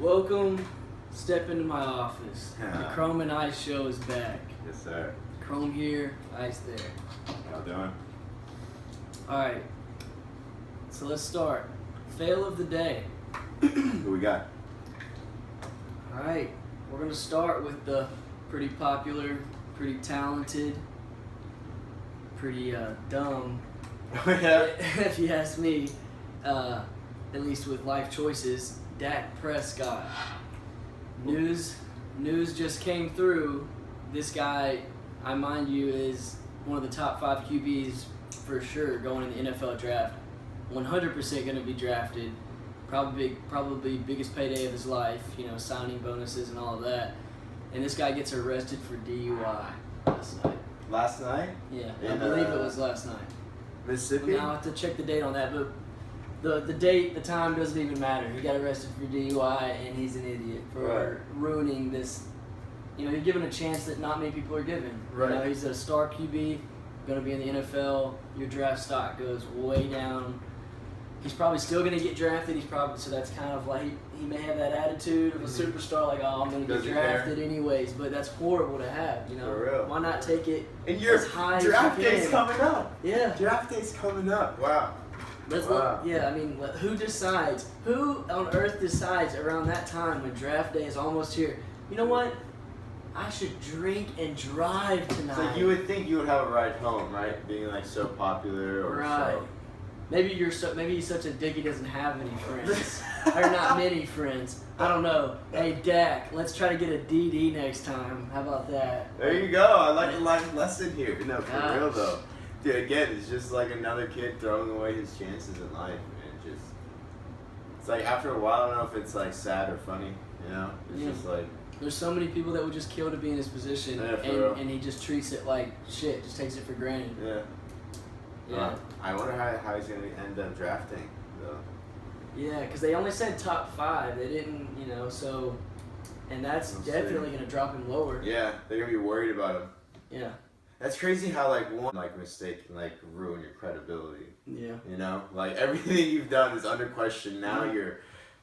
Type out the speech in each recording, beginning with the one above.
Welcome, step into my office. The Yeah. Chrome and Ice show is back. Yes, sir. Chrome here, Ice there. How you doing? Alright, so let's start. Fail of the day. Who we got? Alright, we're going to start with the pretty popular, pretty talented, pretty dumb, Oh, yeah. if you ask me, at least with life choices, Dak Prescott. News just came through. This guy, I mind you, is one of the top 5 QBs for sure going in the NFL draft. 100% going to be drafted. Probably biggest payday of his life. You know, signing bonuses and all of that. And this guy gets arrested for DUI last night. Last night? Yeah, I In, believe it was last night. Mississippi? Now I have to check the date on that, but the date, the time doesn't even matter. He got arrested for DUI, and he's an idiot for ruining this. You know, you're given a chance that not many people are given. Right. You know, he's a star QB, going to be in the NFL. Your draft stock goes way down. He's probably still going to get drafted. So that's kind of like he may have that attitude of a superstar, like, oh, I'm going to get Doesn't drafted care. anyways. But that's horrible to have. You know, For real. Why not take it And your as high draft as you day's can? coming up. Yeah. Draft day's coming up. Wow. Let's Wow. look. Yeah, I mean, who decides? Who on earth decides around that time when draft day is almost here? You know what? I should drink and drive tonight. So you would think you would have a ride home, right? Being like so popular or Right. so. Maybe he's such a dick he doesn't have any friends, or not many friends. I don't know. Hey Dak, let's try to get a DD next time. How about that? There you go. I like a life lesson here. No, for Gosh. real though. Dude, again, it's just like another kid throwing away his chances in life, man. It's like after a while, I don't know if it's like sad or funny. You know, it's Yeah. just like. There's so many people that would just kill to be in his position, Yeah, for real. and he just treats it like shit. Just takes it for granted. Yeah. Yeah. I wonder how he's gonna end up drafting though. Yeah, because they only said top 5. They didn't, so, and that's We'll see. definitely going to drop him lower. Yeah, they're gonna be worried about him. Yeah. That's crazy how like one mistake can like ruin your credibility. Yeah. You know, like everything you've done is under question now. Yeah.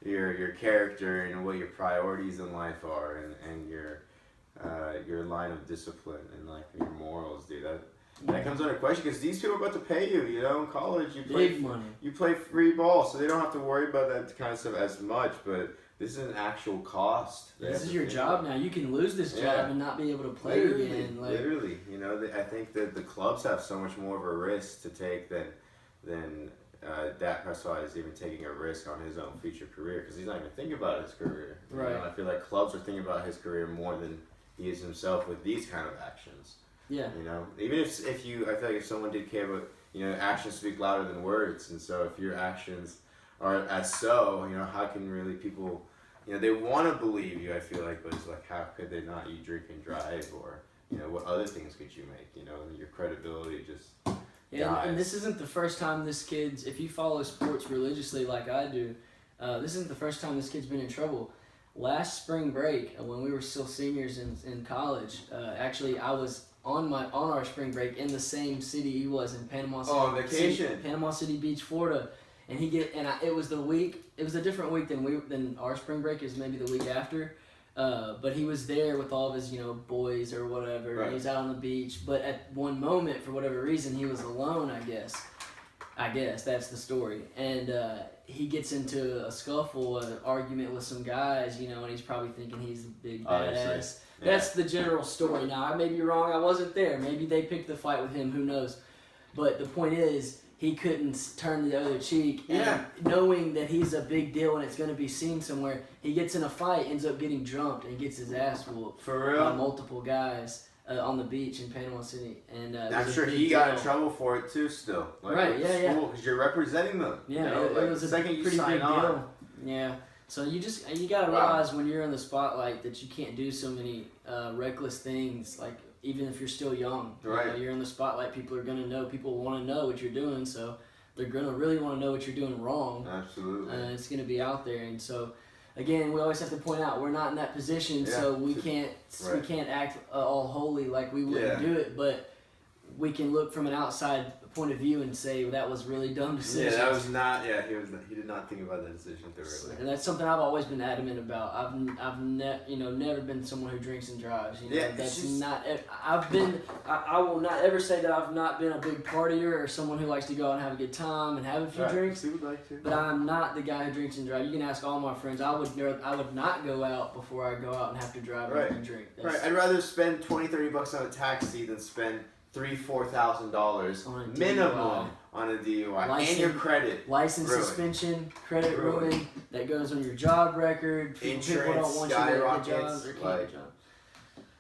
Your character and what your priorities in life are, and your line of discipline and like your morals, dude. That comes under question because these people are about to pay you. You know, in college Big money. you play free ball, so they don't have to worry about that kind of stuff as much. But this is an actual cost. This is your job now. You can lose this job and not be able to play again. Like, Literally, you know, I think that the clubs have so much more of a risk to take than Dak Prescott is even taking a risk on his own future career because he's not even thinking about his career. You Right. know, I feel like clubs are thinking about his career more than he is himself with these kind of actions. Yeah. You know, even if I feel like if someone did care about, actions speak louder than words, and so if your actions are as so, how can really people, they want to believe you, I feel like, but it's like, how could they not? You drink and drive, or, what other things could you make, your credibility just Yeah, and dies. this isn't the first time this kid's, if you follow sports religiously like I do, this isn't the first time this kid's been in trouble. Last spring break, when we were still seniors in college, actually I was on our spring break in the same city he was in Panama City. On vacation. Panama City Beach, Florida, and it was the week. It was a different week than our spring break is maybe the week after, but he was there with all of his boys or whatever. Right. He was out on the beach, but at one moment for whatever reason he was alone. I guess that's the story, and he gets into a scuffle, an argument with some guys, and he's probably thinking he's the big Obviously. badass. Yeah. That's the general story. Now, I may be wrong. I wasn't there. Maybe they picked the fight with him. Who knows? But the point is, he couldn't turn the other cheek. And Yeah. knowing that he's a big deal and it's going to be seen somewhere, he gets in a fight, ends up getting jumped, and gets his ass whooped For by real. multiple guys on the beach in Panama City. And it I'm was a sure big he got in deal. trouble for it too. Still, like, Right, with yeah, yeah. school, because you're representing them. Yeah, it like, was the a second you pretty sign big on. deal. Yeah. So you gotta Wow. realize when you're in the spotlight that you can't do so many reckless things. Like even if you're still young, Right. you're in the spotlight. People are gonna know. People want to know what you're doing. So they're gonna really want to know what you're doing wrong. Absolutely. It's gonna be out there. And so again, we always have to point out we're not in that position, Yeah. so we can't Right. act all holy like we wouldn't Yeah. do it. But we can look from an outside point of view and say that was really dumb decision. Yeah, that was not. Yeah, he did not think about that decision thoroughly. And that's something I've always been adamant about. I've never been someone who drinks and drives. You know, Yeah, that's just, not. I will not ever say that I've not been a big partier or someone who likes to go out and have a good time and have a few drinks. He would like to. But I'm not the guy who drinks and drives. You can ask all my friends. I would not go out before I go out and have to drive and drink. Right. I'd rather spend $20-$30 on a taxi than spend $3,000-$4,000 minimum on a DUI. And your credit. License ruined. Suspension, credit ruined. That goes on your job record. People don't want you to get jobs or keep jobs.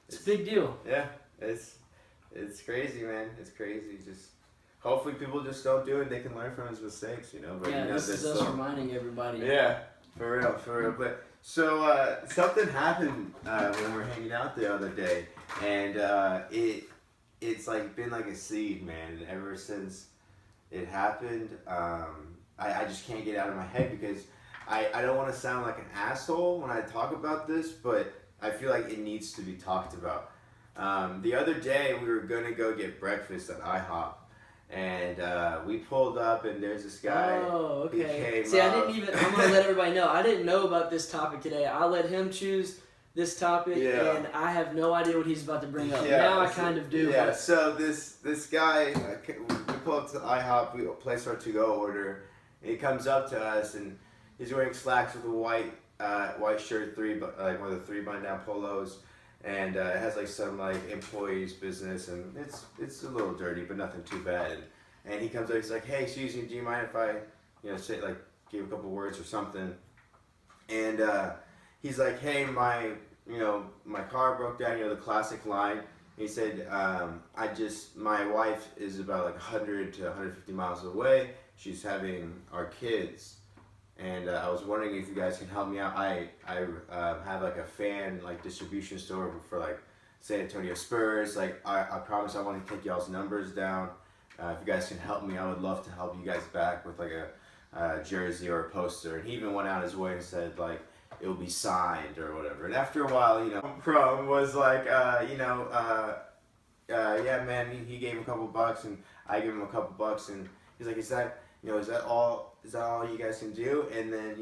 It's a big deal. Yeah, it's crazy, man. It's crazy. Just hopefully people just don't do it. They can learn from his mistakes, you know. But yeah, you know, this is us reminding everybody. Yeah, for real. But so something happened when we were hanging out the other day, and it's like been like a seed, man. And ever since it happened, I just can't get it out of my head because I don't want to sound like an asshole when I talk about this, but I feel like it needs to be talked about. The other day we were gonna go get breakfast at IHOP, and we pulled up, and there's this guy. Oh, okay. He came See, up. I'm gonna let everybody know. I didn't know about this topic today. I let him choose this topic, and I have no idea what he's about to bring up. Now I kind of do. Yeah. So this guy, we pull up to IHOP. We place our to-go order. And he comes up to us, and he's wearing slacks with a white shirt, like one of the 3 button-down polos. And it has like some like employees business, and it's a little dirty, but nothing too bad. And he comes up, he's like, "Hey, excuse me, do you mind if I, say like give a couple words or something?" And he's like, "Hey, my car broke down, the classic line." He said, my wife is about like 100 to 150 miles away. She's having our kids. And I was wondering if you guys can help me out. I have like a fan like distribution store for like San Antonio Spurs. Like I promise I want to take y'all's numbers down. If you guys can help me, I would love to help you guys back with like a jersey or a poster. And he even went out his way and said like it will be signed or whatever. And after a while, Chrome was like, yeah, man. He gave him a couple bucks, and I gave him a couple bucks, and he's like, is that all you guys can do? And then,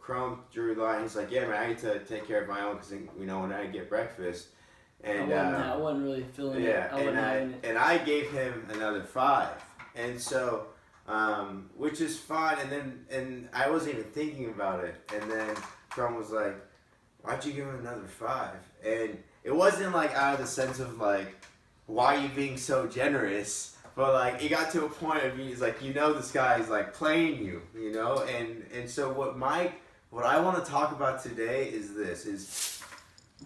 Chrome drew a line. He's like, yeah, man, I need to take care of my own because, when I get breakfast. And I wasn't really feeling it. And I gave him another $5. And so, which is fine. And I wasn't even thinking about it. And then Chrome was like, why'd you give him another $5? And it wasn't like out of the sense of like, why are you being so generous? But like it got to a point of he's like, this guy is like playing you, and so what I want to talk about today is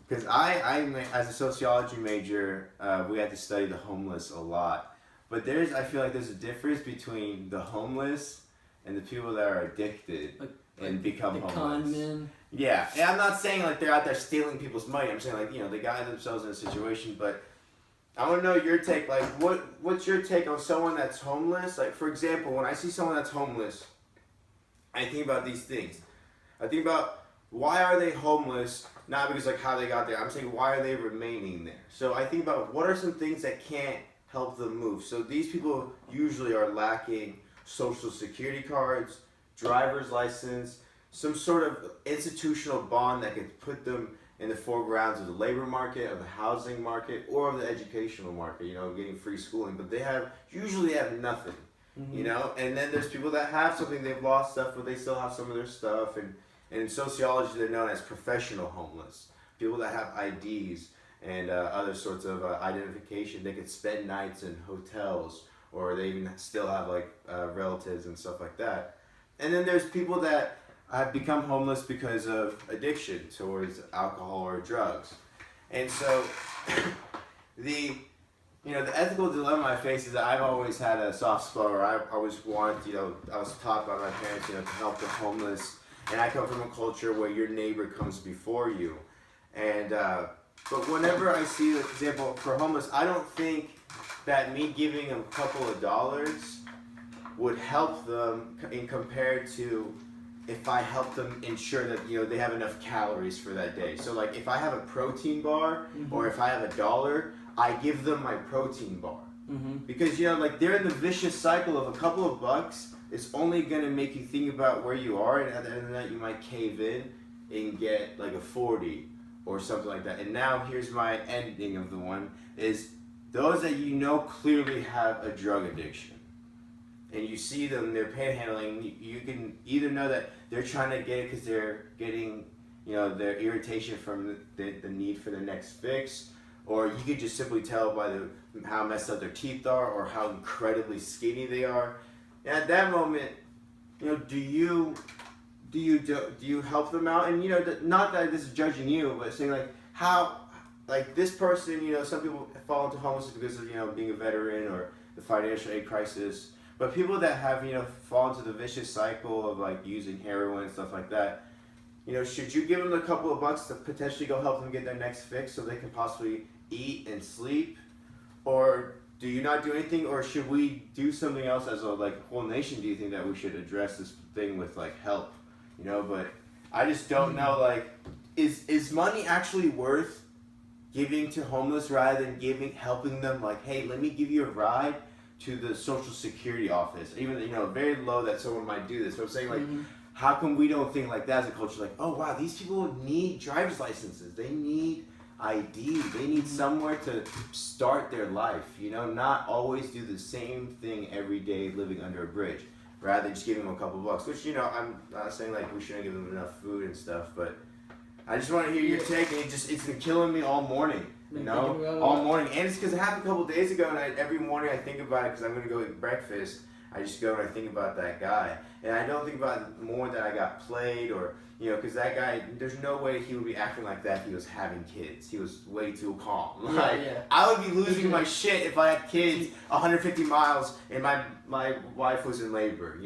because I as a sociology major, we had to study the homeless a lot, but I feel like there's a difference between the homeless and the people that are addicted and become homeless. Con men. Yeah, and I'm not saying like they're out there stealing people's money. I'm saying like they got themselves in a situation, but I want to know your take. Like, what's your take on someone that's homeless? Like, for example, when I see someone that's homeless, I think about these things. I think about why are they homeless? Not because like how they got there. I'm saying why are they remaining there? So I think about what are some things that can't help them move. So these people usually are lacking social security cards, driver's license, some sort of institutional bond that could put them in the foregrounds of the labor market, of the housing market, or of the educational market, getting free schooling. But they usually have nothing, And then there's people that have something, they've lost stuff, but they still have some of their stuff. And in sociology, they're known as professional homeless. People that have IDs and other sorts of identification. They could spend nights in hotels, or they even still have like relatives and stuff like that. And then there's people that I've become homeless because of addiction towards alcohol or drugs. And so the ethical dilemma I face is that I've always had a soft spot, or I always want, I was taught by my parents, to help the homeless. And I come from a culture where your neighbor comes before you. And, but whenever I see, for example, for homeless, I don't think that me giving them a couple of dollars would help them in compared to if I help them ensure that they have enough calories for that day. So like if I have a protein bar or if I have $1, I give them my protein bar. Mm-hmm. Because, like, they're in the vicious cycle of a couple of bucks. It's only going to make you think about where you are, and at the end of the night, you might cave in and get, like, a 40 or something like that. And now, here's my ending of the one, is those that clearly have a drug addiction, and you see them, they're panhandling, you can either know that they're trying to get it because they're getting, their irritation from the need for their next fix, or you could just simply tell by how messed up their teeth are or how incredibly skinny they are. And at that moment, do you help them out? And not that this is judging you, but saying like how, like this person, some people fall into homelessness because of being a veteran or the financial aid crisis. But people that have fall into the vicious cycle of like using heroin and stuff like that, should you give them a couple of bucks to potentially go help them get their next fix so they can possibly eat and sleep? Or do you not do anything? Or should we do something else as a whole nation? Do you think that we should address this thing with like help? But I just don't know, like, is money actually worth giving to homeless rather than helping them like, hey, let me give you a ride to the Social Security office, even very low that someone might do this. But I'm saying like, how come we don't think like that as a culture? Like, oh wow, these people need driver's licenses. They need ID. They need somewhere to start their life. Not always do the same thing every day, living under a bridge. Rather than just giving them a couple bucks. Which I'm not saying like we shouldn't give them enough food and stuff, but I just want to hear your take. And it's been killing me all morning. All morning. And it's because it happened a couple days ago, and every morning I think about it because I'm going to go eat breakfast. I just go and I think about that guy. And I don't think about it more that I got played or, because that guy, there's no way he would be acting like that if he was having kids. He was way too calm. I would be losing my shit if I had kids 150 miles and my wife was in labor.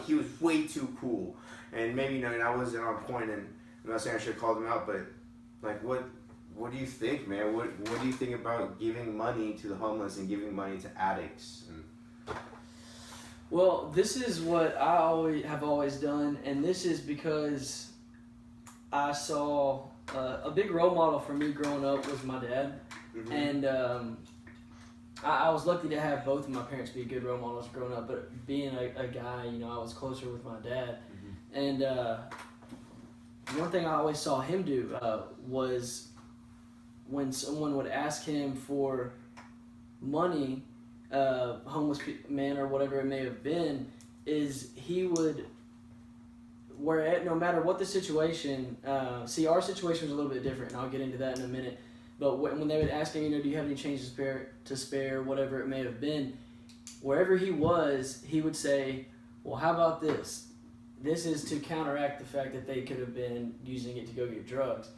He was way too cool. And maybe, I wasn't on point, and I'm not saying I should have called him out, but, like, what do you think, man? What do you think about giving money to the homeless and giving money to addicts? Well, this is what I have always done, and this is because I saw a big role model for me growing up was my dad, and I was lucky to have both of my parents be good role models growing up. But being a guy, I was closer with my dad, and one thing I always saw him do was when someone would ask him for money, homeless man or whatever it may have been, is he would, no matter what the situation, see, our situation was a little bit different, and I'll get into that in a minute, but when they would ask him, do you have any change to spare, whatever it may have been, wherever he was, he would say, well, how about this? This is to counteract the fact that they could have been using it to go get drugs.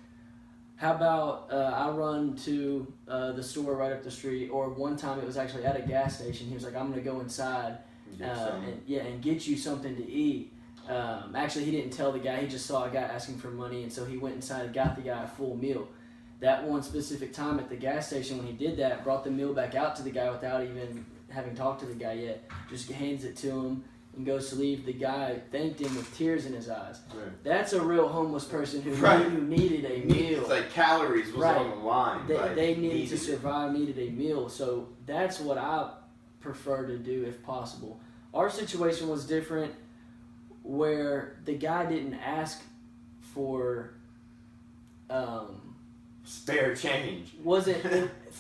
How about I run to the store right up the street, or one time it was actually at a gas station. He was like, I'm going to go inside and get you something to eat. Actually, he didn't tell the guy. He just saw a guy asking for money, and so he went inside and got the guy a full meal. That one specific time at the gas station when he did that, brought the meal back out to the guy without even having talked to the guy yet. Just hands it to him and goes to leave. The guy thanked him with tears in his eyes. Right. That's a real homeless person who needed a meal. It's like calories was on the line. They needed to survive, needed a meal. So that's what I prefer to do if possible. Our situation was different, where the guy didn't ask for spare change.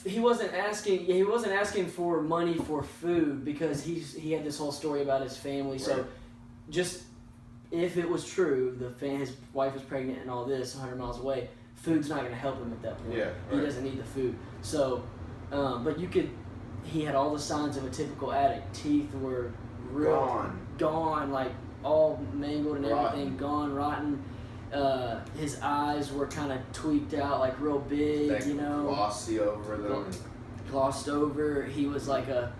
He wasn't asking for money for food, because he had this whole story about his family. Right. So just if it was true, his wife was pregnant and all this 100 miles away, food's not going to help him at that point. Yeah, right. He doesn't need the food. So but he had all the signs of a typical addict. Teeth were gone, like all mangled and everything, gone, rotten. His eyes were kind of tweaked out, like real big, glossy over them. Glossed over. He was a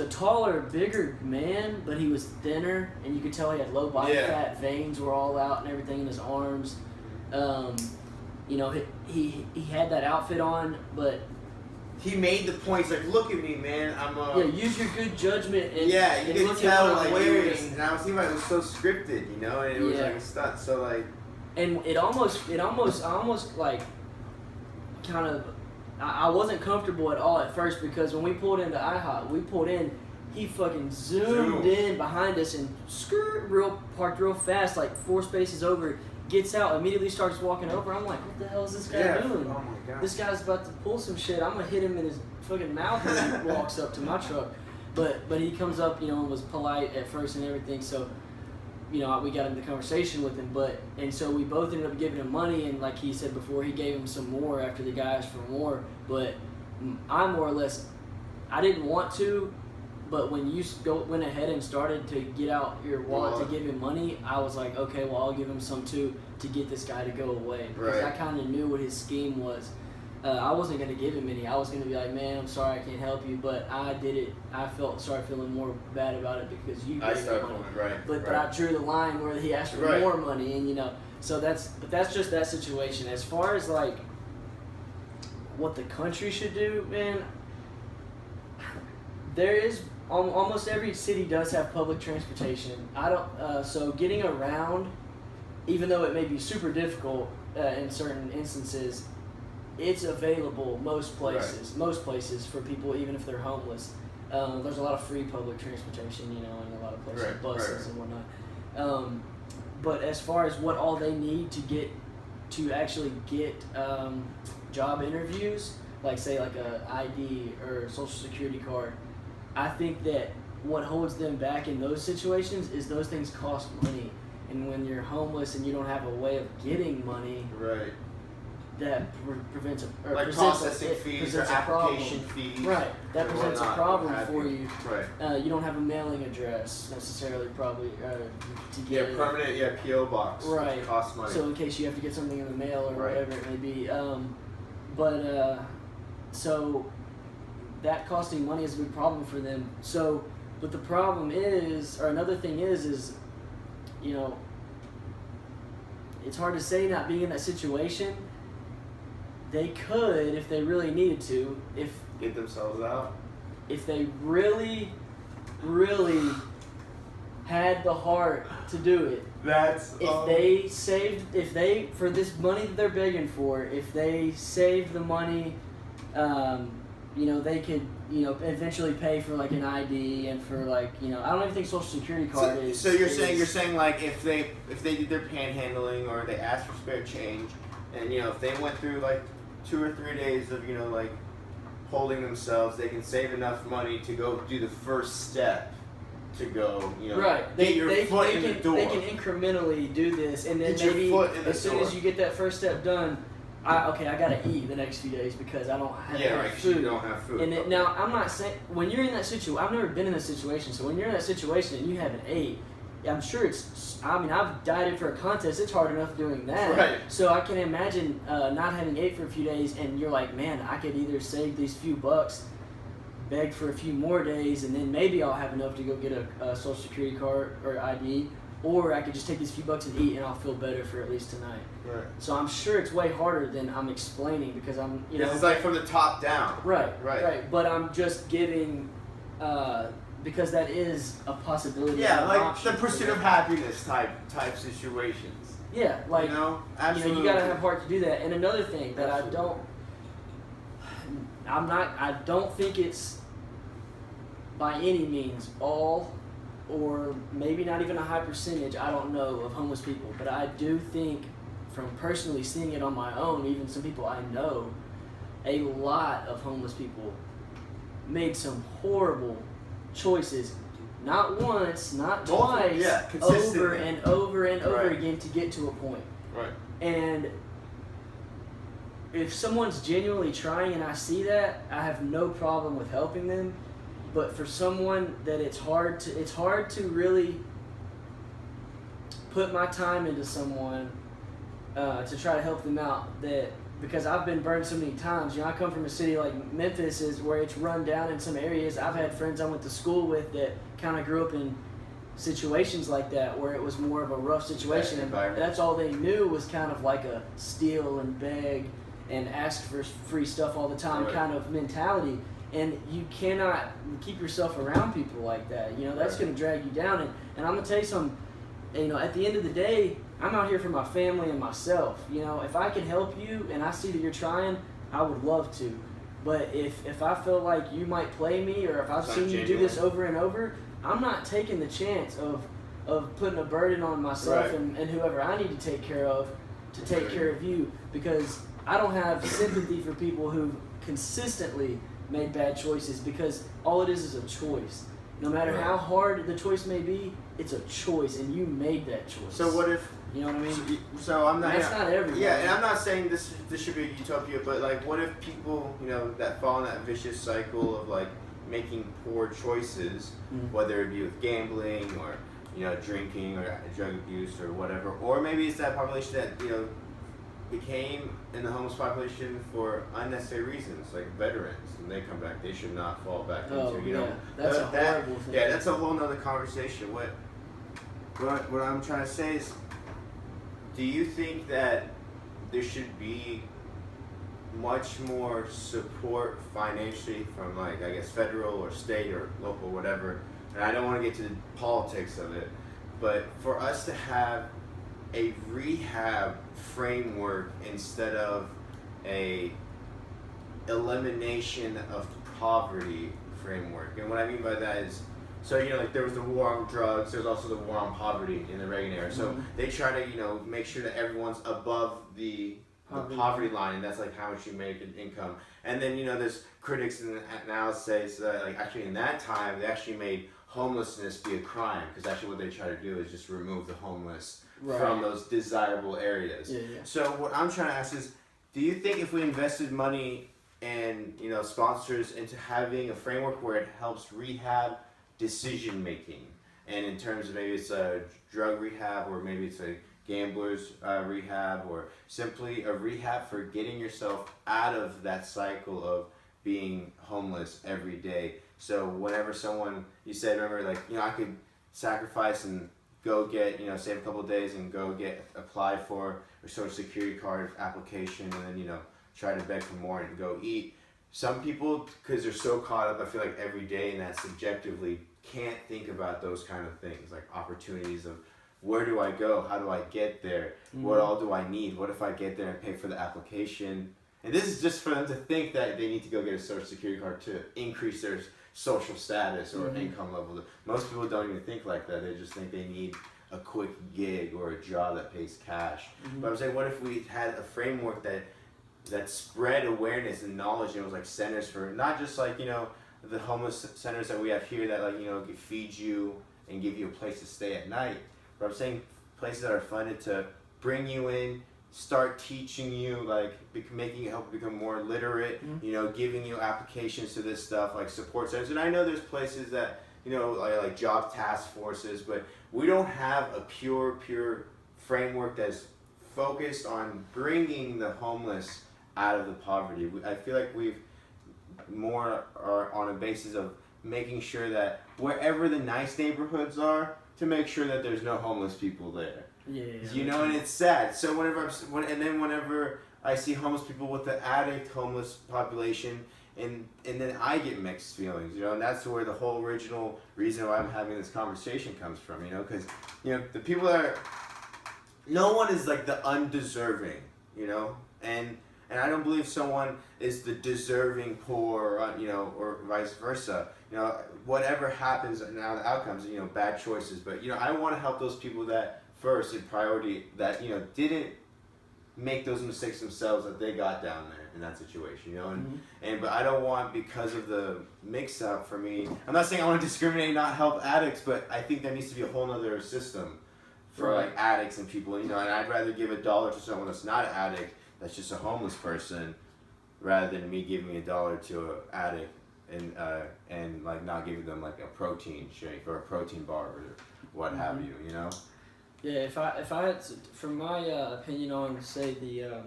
taller, bigger man, but he was thinner, and you could tell he had low body fat. Veins were all out and everything in his arms. He had that outfit on, but he made the points like, look at me, man. Use your good judgment and you could tell like and I was thinking about it was so scripted, and it was like a stunt. So like. And I almost like kind of I wasn't comfortable at all at first because when we pulled into IHOP, he fucking zoomed in behind us and parked real fast, like 4 spaces over, gets out, immediately starts walking over. I'm like, what the hell is this guy doing? Oh my God. This guy's about to pull some shit. I'm gonna hit him in his fucking mouth when he walks up to my truck. But he comes up, and was polite at first and everything, so we got into the conversation with him, and so we both ended up giving him money, and like he said before, he gave him some more after the guy asked for more, but I more or less, I didn't want to, but when you went ahead and started to get out your wallet to give him money, I was like, okay, well, I'll give him some too to get this guy to go away, because I kind of knew what his scheme was. I wasn't going to give him any. I was going to be like, man, I'm sorry I can't help you, but I did it. I started feeling more bad about it because you gave me money. But I drew the line where he asked for more money, and so that's just that situation. As far as like what the country should do, man, there is almost every city does have public transportation. So getting around, even though it may be super difficult in certain instances, it's available most places for people, even if they're homeless. There's a lot of free public transportation, in a lot of places, buses and whatnot. But as far as what all they need to actually get job interviews, like say like a ID or a social security card, I think that what holds them back in those situations is those things cost money. And when you're homeless and you don't have a way of getting money, that prevents processing fees or application fees. Right, that presents a problem for you. Right. You don't have a mailing address necessarily, probably to get permanent PO box. Right. Which costs money. So in case you have to get something in the mail or whatever it may be, so that costing money is a big problem for them. So, but the problem is, or another thing is it's hard to say not being in that situation. They could, if they really needed to, get themselves out. If they really, really had the heart to do it. For this money that they're begging for, if they saved the money, they could, eventually pay for like an ID and for like, I don't even think Social Security card is. So you're saying like if they did their panhandling or they asked for spare change, and if they went through like 2 or 3 days of like holding themselves, they can save enough money to go do the first step to go get your foot in the door. They can incrementally do this, and then maybe as soon as you get that first step done, I gotta eat the next few days because I don't have food. You don't have food. And now I'm not saying when you're in that situation. I've never been in this situation, so when you're in that situation and you haven't ate, I'm sure I've dieted for a contest. It's hard enough doing that. Right. So I can imagine not having ate for a few days, and you're like, man, I could either save these few bucks, beg for a few more days, and then maybe I'll have enough to go get a Social Security card or ID, or I could just take these few bucks and eat, and I'll feel better for at least tonight. Right. So I'm sure it's way harder than I'm explaining because I'm, it's like from the top down. Right. But I'm just giving. Because that is a possibility. Yeah, like the pursuit of happiness type situations. Yeah, like absolutely. You gotta have heart to do that. And another thing that I don't think it's by any means all, or maybe not even a high percentage, I don't know, of homeless people. But I do think, from personally seeing it on my own, even some people I know, a lot of homeless people made some horrible choices, not once, not twice, over and over and over again to get to a point. Right. And if someone's genuinely trying and I see that, I have no problem with helping them. But for someone that it's hard to really put my time into someone to try to help them out, because I've been burned so many times. I come from a city like Memphis, where it's run down in some areas. I've had friends I went to school with that kind of grew up in situations like that, where it was more of a rough situation, and that's all they knew was kind of like a steal and beg and ask for free stuff all the time kind of mentality. And you cannot keep yourself around people like that. That's going to drag you down. And I'm going to tell you something. At the end of the day, I'm out here for my family and myself. If I can help you and I see that you're trying, I would love to. But if I feel like you might play me, or if I've It's seen you do genuine. this over and over, I'm not taking the chance of putting a burden on myself Right. and whoever I need to take care of to take care of you, because I don't have sympathy for people who've consistently made bad choices, because all it is a choice. No matter Right. how hard the choice may be, it's a choice, and you made that choice. So what if? You know what I mean? So I'm not. That's not everybody. Yeah, and I'm not saying this should be a utopia, but like, what if people, that fall in that vicious cycle of like making poor choices, Mhm. whether it be with gambling or drinking or drug abuse or whatever, or maybe it's that population that became in the homeless population for unnecessary reasons, like veterans, and they come back, they should not fall back Oh, into yeah. That's a horrible thing. Yeah, that's a whole nother conversation. What I'm trying to say is, do you think that there should be much more support financially from, like, I guess federal or state or local, whatever? And I don't want to get to the politics of it, but for us to have a rehab framework instead of a elimination of poverty framework. And what I mean by that is, so like there was the war on drugs, there's also the war on poverty in the Reagan era. So they try to make sure that everyone's above the poverty line, and that's like how much you make in income. And then there's critics now say that like actually in that time they actually made homelessness be a crime, because actually what they try to do is just remove the homeless from those desirable areas. Yeah. So what I'm trying to ask is, do you think if we invested money and sponsors into having a framework where it helps rehab decision making, and in terms of maybe it's a drug rehab, or maybe it's a gambler's rehab, or simply a rehab for getting yourself out of that cycle of being homeless every day? So whenever someone, you said, remember, like, I could sacrifice and go get, save a couple of days and go apply for a social security card application, and then, try to beg for more and go eat. Some people, because they're so caught up, I feel like every day in that subjectively, can't think about those kind of things, like opportunities of, where do I go? How do I get there? What all do I need? What if I get there and pay for the application? And this is just for them to think that they need to go get a social security card to increase their social status or income level. Most people don't even think like that. They just think they need a quick gig or a job that pays cash. But I'm saying, what if we had a framework that spread awareness and knowledge, and it was like centers for not just like the homeless centers that we have here that like feed you and give you a place to stay at night, but I'm saying places that are funded to bring you in, start teaching you, like making you help become more literate, giving you applications to this stuff, like support centers. And I know there's places that like job task forces, but we don't have a pure framework that's focused on bringing the homeless out of the poverty. I feel like we've more are on a basis of making sure that wherever the nice neighborhoods are, to make sure that there's no homeless people there. Yeah. And it's sad. So whenever I see homeless people with the addict homeless population, and then I get mixed feelings, and that's where the whole original reason why I'm having this conversation comes from, because the people that are, no one is like the undeserving, and I don't believe someone is the deserving poor, or vice versa. Whatever happens now, the outcomes, bad choices. But I want to help those people that first in priority that didn't make those mistakes themselves, that they got down there in that situation. But I don't want, because of the mix up for me. I'm not saying I want to discriminate and not help addicts, but I think there needs to be a whole other system for like addicts and people. And I'd rather give $1 to someone that's not an addict, that's just a homeless person, rather than me giving $1 to an addict and like not giving them like a protein shake or a protein bar or what have you, Yeah, if I had, from my opinion on, say, the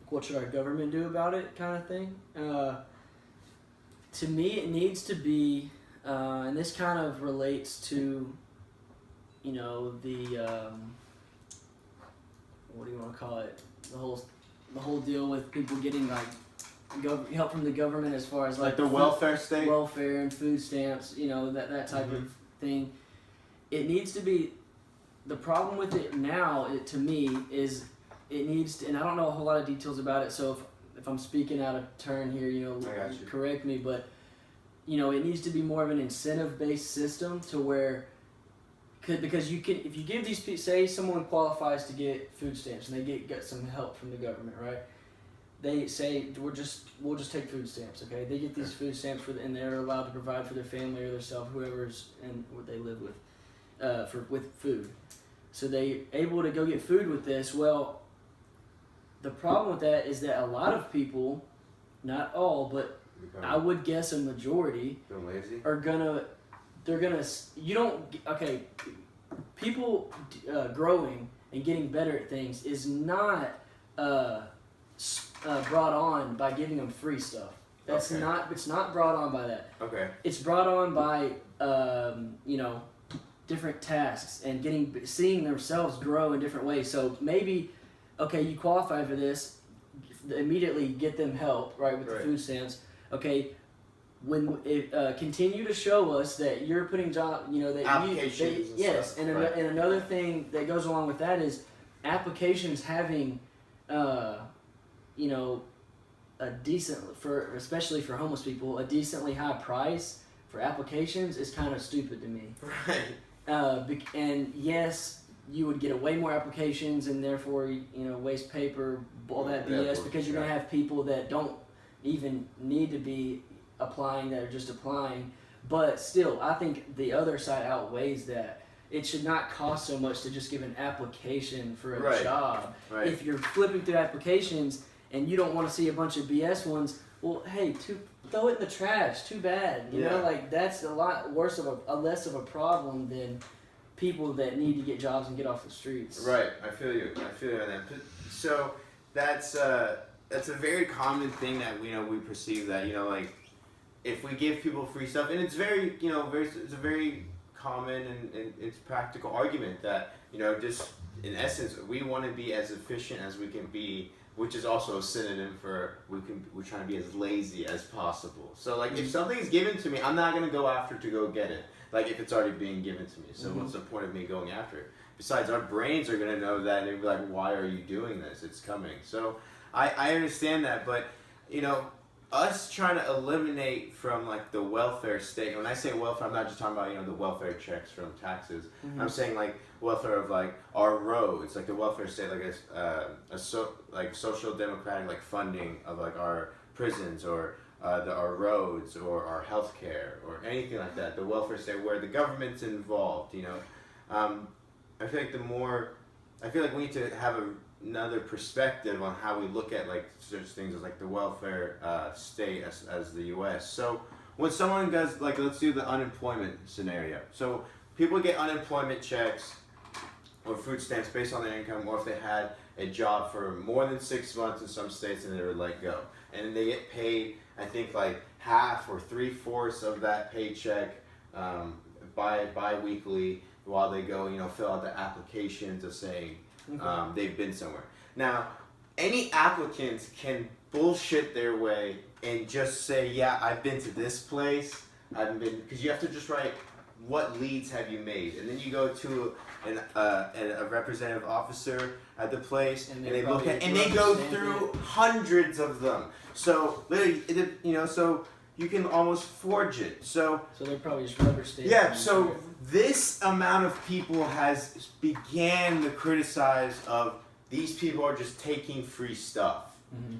what should our government do about it kind of thing, to me it needs to be, and this kind of relates to, the, what do you want to call it, the whole deal with people getting like help from the government as far as like the welfare state, welfare and food stamps, that type of thing. It needs to be. The problem with it now, to me, is it needs to, and I don't know a whole lot of details about it, so if I'm speaking out of turn here, I got you. correct me, but it needs to be more of an incentive-based system to where, because if you give these people, say someone qualifies to get food stamps and they get some help from the government, right? They say we'll just take food stamps, okay? They get these food stamps and they're allowed to provide for their family or themselves, whoever's and what they live with, with food. So they able to go get food with this. Well, the problem with that is that a lot of people, not all, but I would guess a majority, lazy. People growing and getting better at things is not brought on by giving them free stuff. That's not. It's not brought on by that. Okay. It's brought on by different tasks and seeing themselves grow in different ways. So maybe, you qualify for this. Immediately get them help with the food stamps. Okay. When continue to show us that you're putting applications yes, and another thing that goes along with that is applications having a decent, especially for homeless people, a decently high price for applications is kind of stupid to me. Right. And yes, you would get way more applications and therefore waste paper, all that BS, because you're gonna have people that don't even need to be applying, that are just applying. But still, I think the other side outweighs that. It should not cost so much to just give an application for a job. Right. If you're flipping through applications and you don't want to see a bunch of BS ones, well, hey, throw it in the trash. Too bad. You know, that's a lot worse a less of a problem than people that need to get jobs and get off the streets. Right. I feel you on that. So that's a very common thing that we perceive that if we give people free stuff, and it's very it's a very common and it's practical argument that just in essence we want to be as efficient as we can be, which is also a synonym for we're trying to be as lazy as possible. So if something's given to me, I'm not going to go after to go get it, if it's already being given to me. So what's the point of me going after it? Besides, our brains are going to know that and they'll be like, why are you doing this? It's coming. So I understand that, but us trying to eliminate from the welfare state. When I say welfare, I'm not just talking about the welfare checks from taxes. I'm saying welfare of our roads, the welfare state, social democratic funding of our prisons or our roads or our healthcare or anything like that. The welfare state where the government's involved. I feel like we need to have another perspective on how we look at such things as the welfare state as the U.S. So when someone does let's do the unemployment scenario. So people get unemployment checks or food stamps based on their income, or if they had a job for more than 6 months in some states and they were let go, and they get paid I think half or 3/4 of that paycheck bi-weekly while they go fill out the applications of saying they've been somewhere. Now, any applicants can bullshit their way and just say, yeah, I've been to this place, because you have to just write what leads have you made, and then you go to a representative officer at the place, and they look at, and they go through hundreds of them. So literally, so you can almost forge it. So they're probably just rubber stamping. Yeah. So this amount of people has began to criticize of these people are just taking free stuff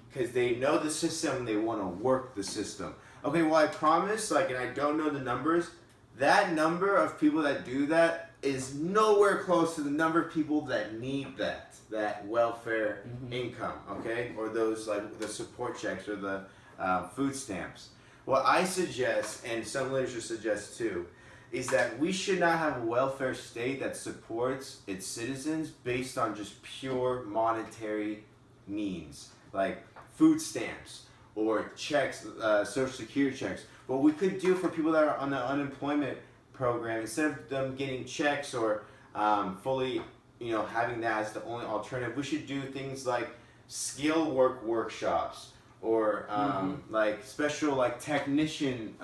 because they know the system, they want to work the system. Okay, well I promise, and I don't know the numbers, that number of people that do that is nowhere close to the number of people that need that welfare income, okay, or those the support checks or the food stamps. What I suggest, and some literature suggests too, is that we should not have a welfare state that supports its citizens based on just pure monetary means, like food stamps or checks, social security checks. What we could do for people that are on the unemployment program, instead of them getting checks or fully, having that as the only alternative, we should do things like skill work workshops or special technician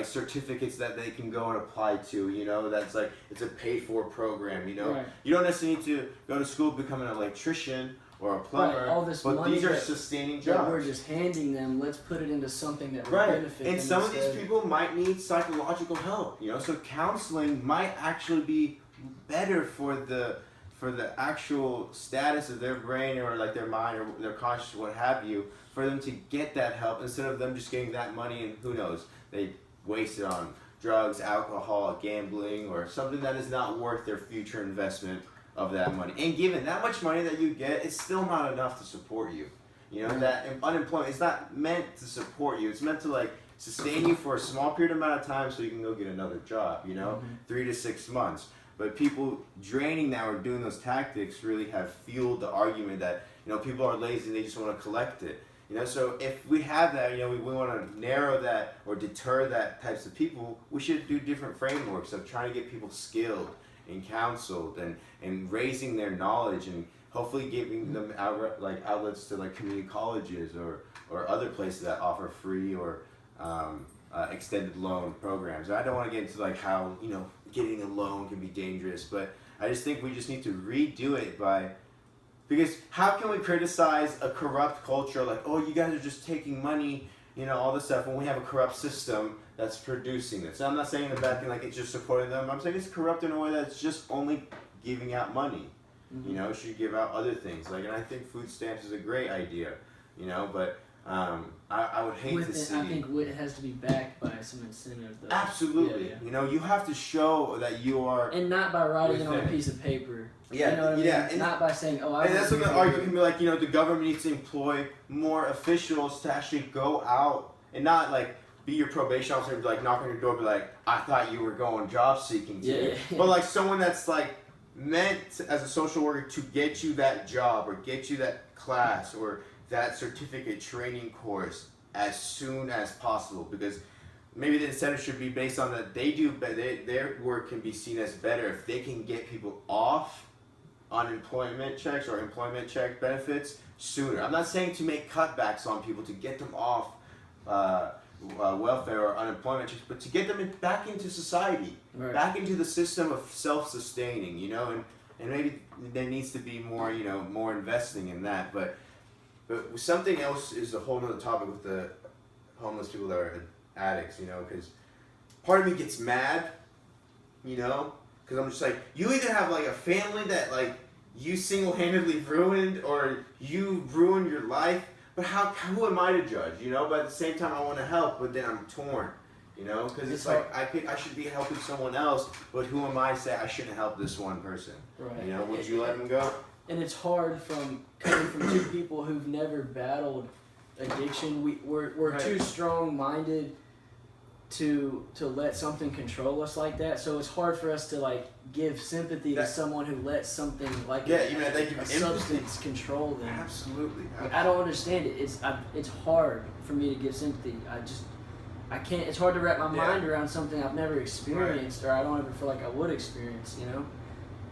certificates that they can go and apply to, that's it's a paid for program, Right. You don't necessarily need to go to school to become an electrician or a plumber. Right, all this but money these are that- sustaining that jobs. we're just handing them. Let's put it into something that will Right, benefit and them some of these instead. people might need psychological help. So counseling might actually be better for the actual status of their brain or like their mind or their conscious, what have you, for them to get that help instead of them just getting that money and who knows, they waste it on drugs, alcohol, gambling, or something that is not worth their future investment of that money. And given that much money that you get, it's still not enough to support you. That unemployment, it's not meant to support you. It's meant to like sustain you for a small period amount of time so you can go get another job, 3 to 6 months. But people draining that or doing those tactics really have fueled the argument that, people are lazy and they just want to collect it. So if we have that, we want to narrow that or deter that types of people, we should do different frameworks of trying to get people skilled and counseled and raising their knowledge and hopefully giving them outlets to like community colleges or other places that offer free or extended loan programs. I don't want to get into like how, getting a loan can be dangerous, but I just think we just need to redo it because how can we criticize a corrupt culture like, oh, you guys are just taking money, all this stuff, when we have a corrupt system that's producing this. So I'm not saying the bad thing like it's just supporting them. I'm saying it's corrupt in a way that's just only giving out money. It should give out other things. And I think food stamps is a great idea, but I would hate to see. I think it has to be backed by some incentive, though. Absolutely. Yeah. You have to show that you are. And not by writing it on a piece of paper. Yeah, you know what I mean? And not by saying, oh, and that's what the argument can be like, the government needs to employ more officials to actually go out and not like be your probation officer and be like knock on your door and be like, I thought you were going job seeking today. Yeah. But like someone that's like meant as a social worker to get you that job or get you that class or that certificate training course as soon as possible, because maybe the incentive should be based on that their work can be seen as better if they can get people off unemployment checks or employment check benefits sooner. I'm not saying to make cutbacks on people to get them off welfare or unemployment checks, but to get them back into society, Right. back into the system of self-sustaining, and maybe there needs to be more, more investing in that. But something else is a whole other topic with the homeless people that are addicts, because part of me gets mad, because I'm just like, you either have like a family that like you single-handedly ruined or you ruined your life, but who am I to judge, But at the same time I want to help, but then I'm torn, because it's like I should be helping someone else, but who am I to say I shouldn't help this one person? Right. Would you let him go? And it's hard coming from two people who've never battled addiction. We're Right. too strong-minded to let something control us like that. So it's hard for us to like give sympathy to someone who lets something like a substance control them. Absolutely. I don't understand it. It's hard for me to give sympathy. I can't. It's hard to wrap my mind around something I've never experienced, or I don't ever feel like I would experience.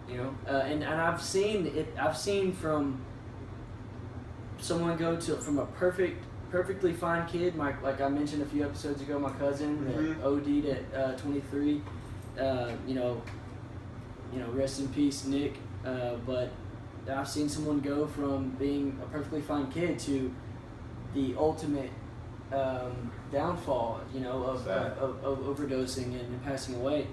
And I've seen it. I've seen from someone go from a perfectly fine kid, like I mentioned a few episodes ago, my cousin that OD'd at 23. Rest in peace, Nick. But I've seen someone go from being a perfectly fine kid to the ultimate downfall, of overdosing and passing away.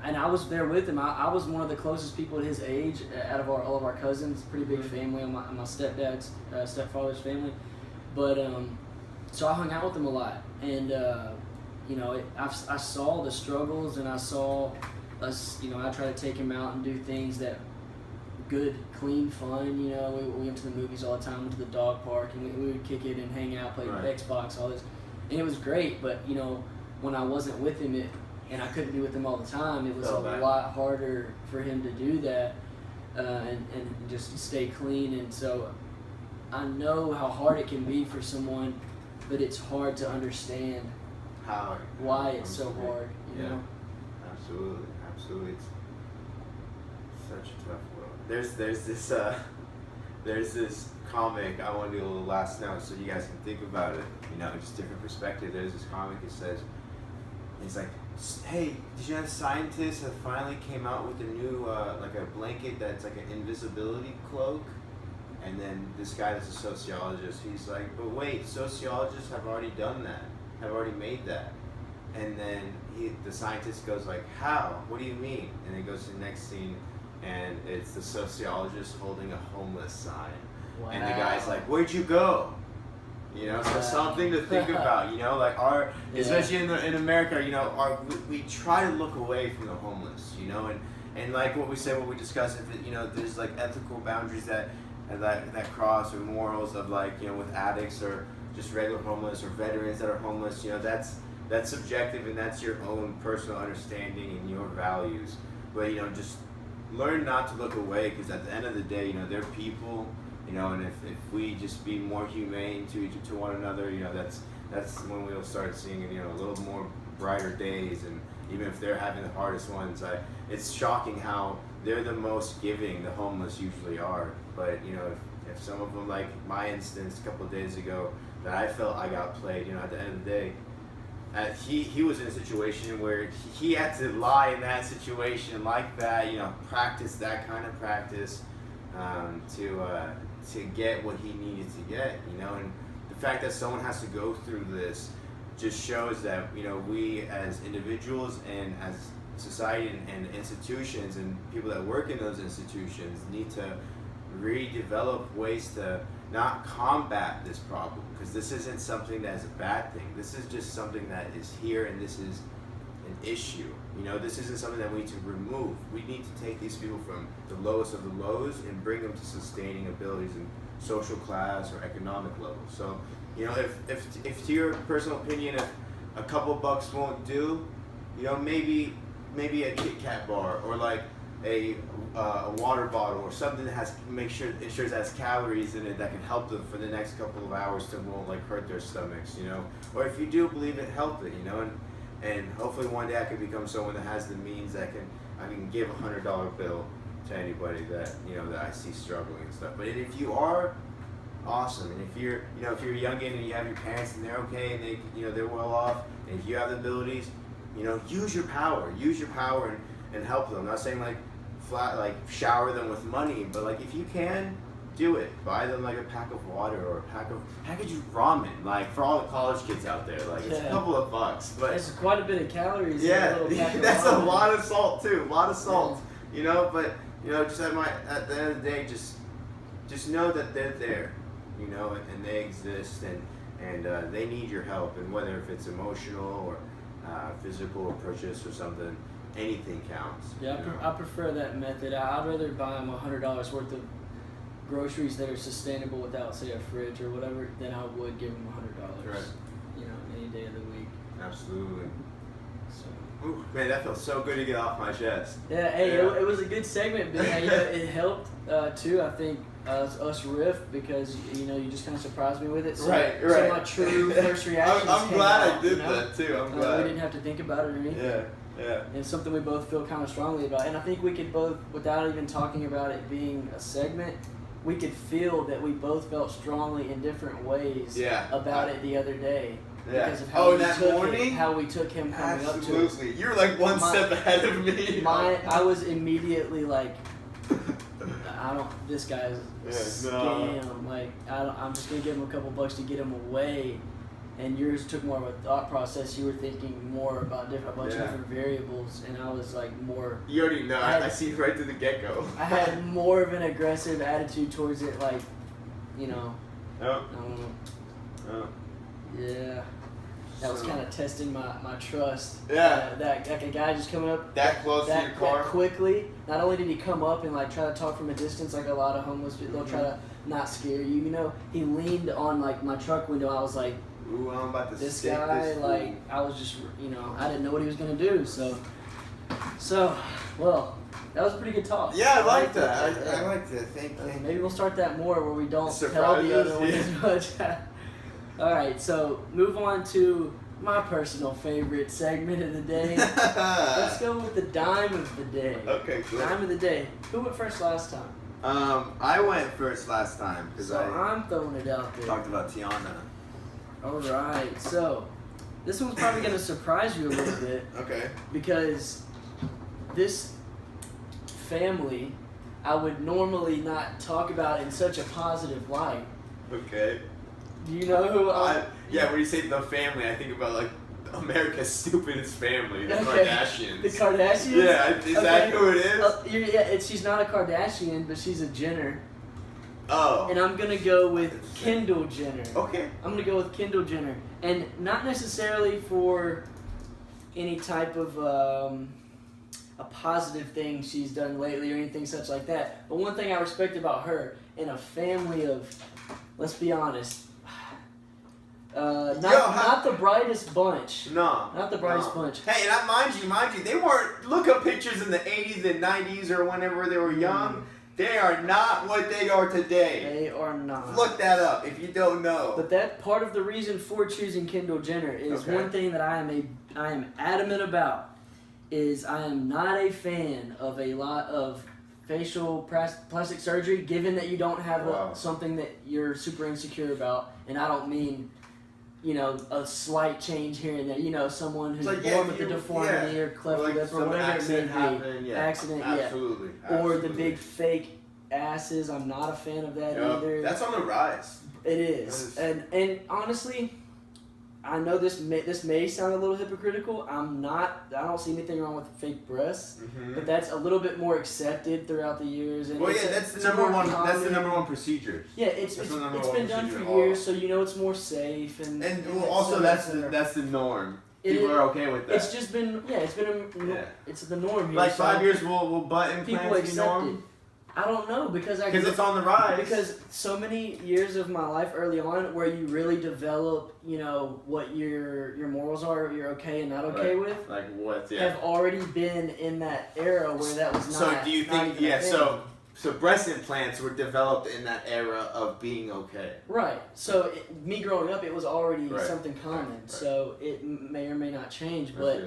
And I was there with him. I was one of the closest people at his age out of all of our cousins. Pretty big family on my stepdad's stepfather's family, but so I hung out with him a lot, and I saw the struggles, and I saw us. I tried to take him out and do things that good, clean fun. We went to the movies all the time, went to the dog park, and we would kick it and hang out, play Xbox, all this, and it was great. But when I wasn't with him, and I couldn't be with him all the time, it was a lot harder for him to do that and just stay clean. And so I know how hard it can be for someone, but it's hard to understand why it's so hard. Absolutely. It's such a tough world. There's this comic. I want to do a little last note so you guys can think about it. Just different perspective. There's this comic that says, it's like, Hey, did you know scientists have finally came out with a new like a blanket that's like an invisibility cloak? And then this guy that's a sociologist, he's like, but wait, sociologists have already done that, have already made that. And then the scientist goes like, how? What do you mean? And then goes to the next scene, and it's the sociologist holding a homeless sign. Wow. And the guy's like, where'd you go? You know, so something to think about. You know, like especially in America, you know, we try to look away from the homeless. You know, and like what we said, what we discussed, if it, you know, there's like ethical boundaries that cross, or morals of like, you know, with addicts or just regular homeless or veterans that are homeless. You know, that's subjective, and that's your own personal understanding and your values. But you know, just learn not to look away, because at the end of the day, you know, they're people. You know, and if we just be more humane to one another, you know, that's when we'll start seeing, you know, a little more brighter days. And even if they're having the hardest ones, it's shocking how they're the most giving, the homeless usually are. But you know, if some of them, like my instance a couple of days ago, that I felt I got played, you know, at the end of the day, he was in a situation where he had to lie in that situation like that, you know, practice that kind of practice to get what he needed to get, you know. And the fact that someone has to go through this just shows that, you know, we as individuals and as society and institutions and people that work in those institutions need to redevelop ways to not combat this problem, because this isn't something that is a bad thing. This is just something that is here, and this is an issue. You know, this isn't something that we need to remove. We need to take these people from the lowest of the lows and bring them to sustaining abilities in social class or economic level. So, you know, if to your personal opinion, if a couple bucks won't do, you know, maybe a Kit Kat bar, or like a water bottle, or something that ensures has calories in it that can help them for the next couple of hours, to won't like hurt their stomachs, you know. Or if you do believe it, help it, you know. And hopefully one day I can become someone that has the means that I can give $100 bill to anybody that, you know, that I see struggling and stuff. But if you are, awesome. And if you're a youngin' and you have your parents and they're okay and they, you know, they're well off, and if you have the abilities, you know, use your power and help them. I'm not saying like shower them with money, but like if you can, do it. Buy them like a pack of water or a package of ramen. Like for all the college kids out there, like it's a couple of bucks, but it's quite a bit of calories. Yeah, in a little pack of that's ramen. a lot of salt too. A lot of salt. Yeah. You know, but you know, just at the end of the day, just know that they're there. You know, and they exist, and they need your help. And whether if it's emotional or physical or purchase or something, anything counts. Yeah, I prefer that method. I'd rather buy them $100 worth of groceries that are sustainable without, say, a fridge or whatever, than I would give them $100. Right. You know, any day of the week. Absolutely. So. Ooh, man, that feels so good to get off my chest. Yeah, hey, Yeah. It was a good segment, but you know, it helped too. I think us riff, because you know, you just kind of surprised me with it. So, Right. So my true first reaction. I'm glad out, I did you know? that too. I'm glad. We didn't have to think about it or anything. Yeah. And it's something we both feel kind of strongly about. And I think we could both, without even talking about it being a segment, we could feel that we both felt strongly in different ways about it the other day. Yeah. Because of how how we took him coming up to us. Absolutely. You're like one step ahead of me. I was immediately like, this guy's a scam. Like, I'm just going to give him a couple bucks to get him away. And yours took more of a thought process. You were thinking more about a bunch of different variables, and I was like more. You already know. I see right through the get-go. I had more of an aggressive attitude towards it, like, you know. Oh. Yeah. That was kind of testing my trust. Yeah. That like a guy just coming up that close to your car. That quickly. Not only did he come up and like try to talk from a distance, like a lot of homeless people, they'll try to not scare you. You know, he leaned on like my truck window. I was like, ooh, I'm about to this guy, like, I was just, you know, I didn't know what he was going to do. So, well, that was a pretty good talk. Yeah, I like that. I like that. Thank you. Maybe we'll start that more where we don't tell the other one as much. All right, so move on to my personal favorite segment of the day. Let's go with the dime of the day. Okay, cool. Dime of the day. Who went first last time? I went first last time because I'm throwing it out there. talked about Tiana. All right, so This one's probably gonna surprise you a little bit Okay. because this family I would normally not talk about in such a positive light. Okay. Do you know who? Yeah, when you say the family, I think about like America's stupidest family, the Okay. Kardashians. The Kardashians? Yeah, is that who it is? Yeah, she's not a Kardashian, but she's a Jenner. Oh. And I'm gonna go with Kendall Jenner. Okay. I'm gonna go with Kendall Jenner, and not necessarily for any type of a positive thing she's done lately or anything such like that. But one thing I respect about her in a family of, let's be honest, not the brightest bunch. No. Not the brightest bunch. Hey, and mind you, they weren't. Look up pictures in the 80s and 90s or whenever they were young. They are not what they are today. They are not. Look that up if you don't know. But that part of the reason for choosing Kendall Jenner is one thing that I am adamant about is I am not a fan of a lot of facial plastic surgery, given that you don't have something that you're super insecure about, and I don't mean, a slight change here and there. Someone who's born with a deformity or cleft lip or whatever it may be. Accident, absolutely. Or the big fake asses. I'm not a fan of that either. That's on the rise. It is. And honestly, I know this may sound a little hypocritical. I don't see anything wrong with fake breasts, but that's a little bit more accepted throughout the years. And that's the number one. That's the number one procedure. Yeah, it's been done for years, so it's more safe and also that's the norm. People are okay with that. It's just been it's the norm here. Like 5 years, will butt implants people accept be norm? it. I don't know because it's on the rise. Because so many years of my life early on, where you really develop, what your morals are, you're okay and not okay with. Like what? Yeah. Have already been in that era where that was not. So do you think? Yeah. So breast implants were developed in that era of being okay. Right. So me growing up, it was already something common. Right. So it may or may not change, but.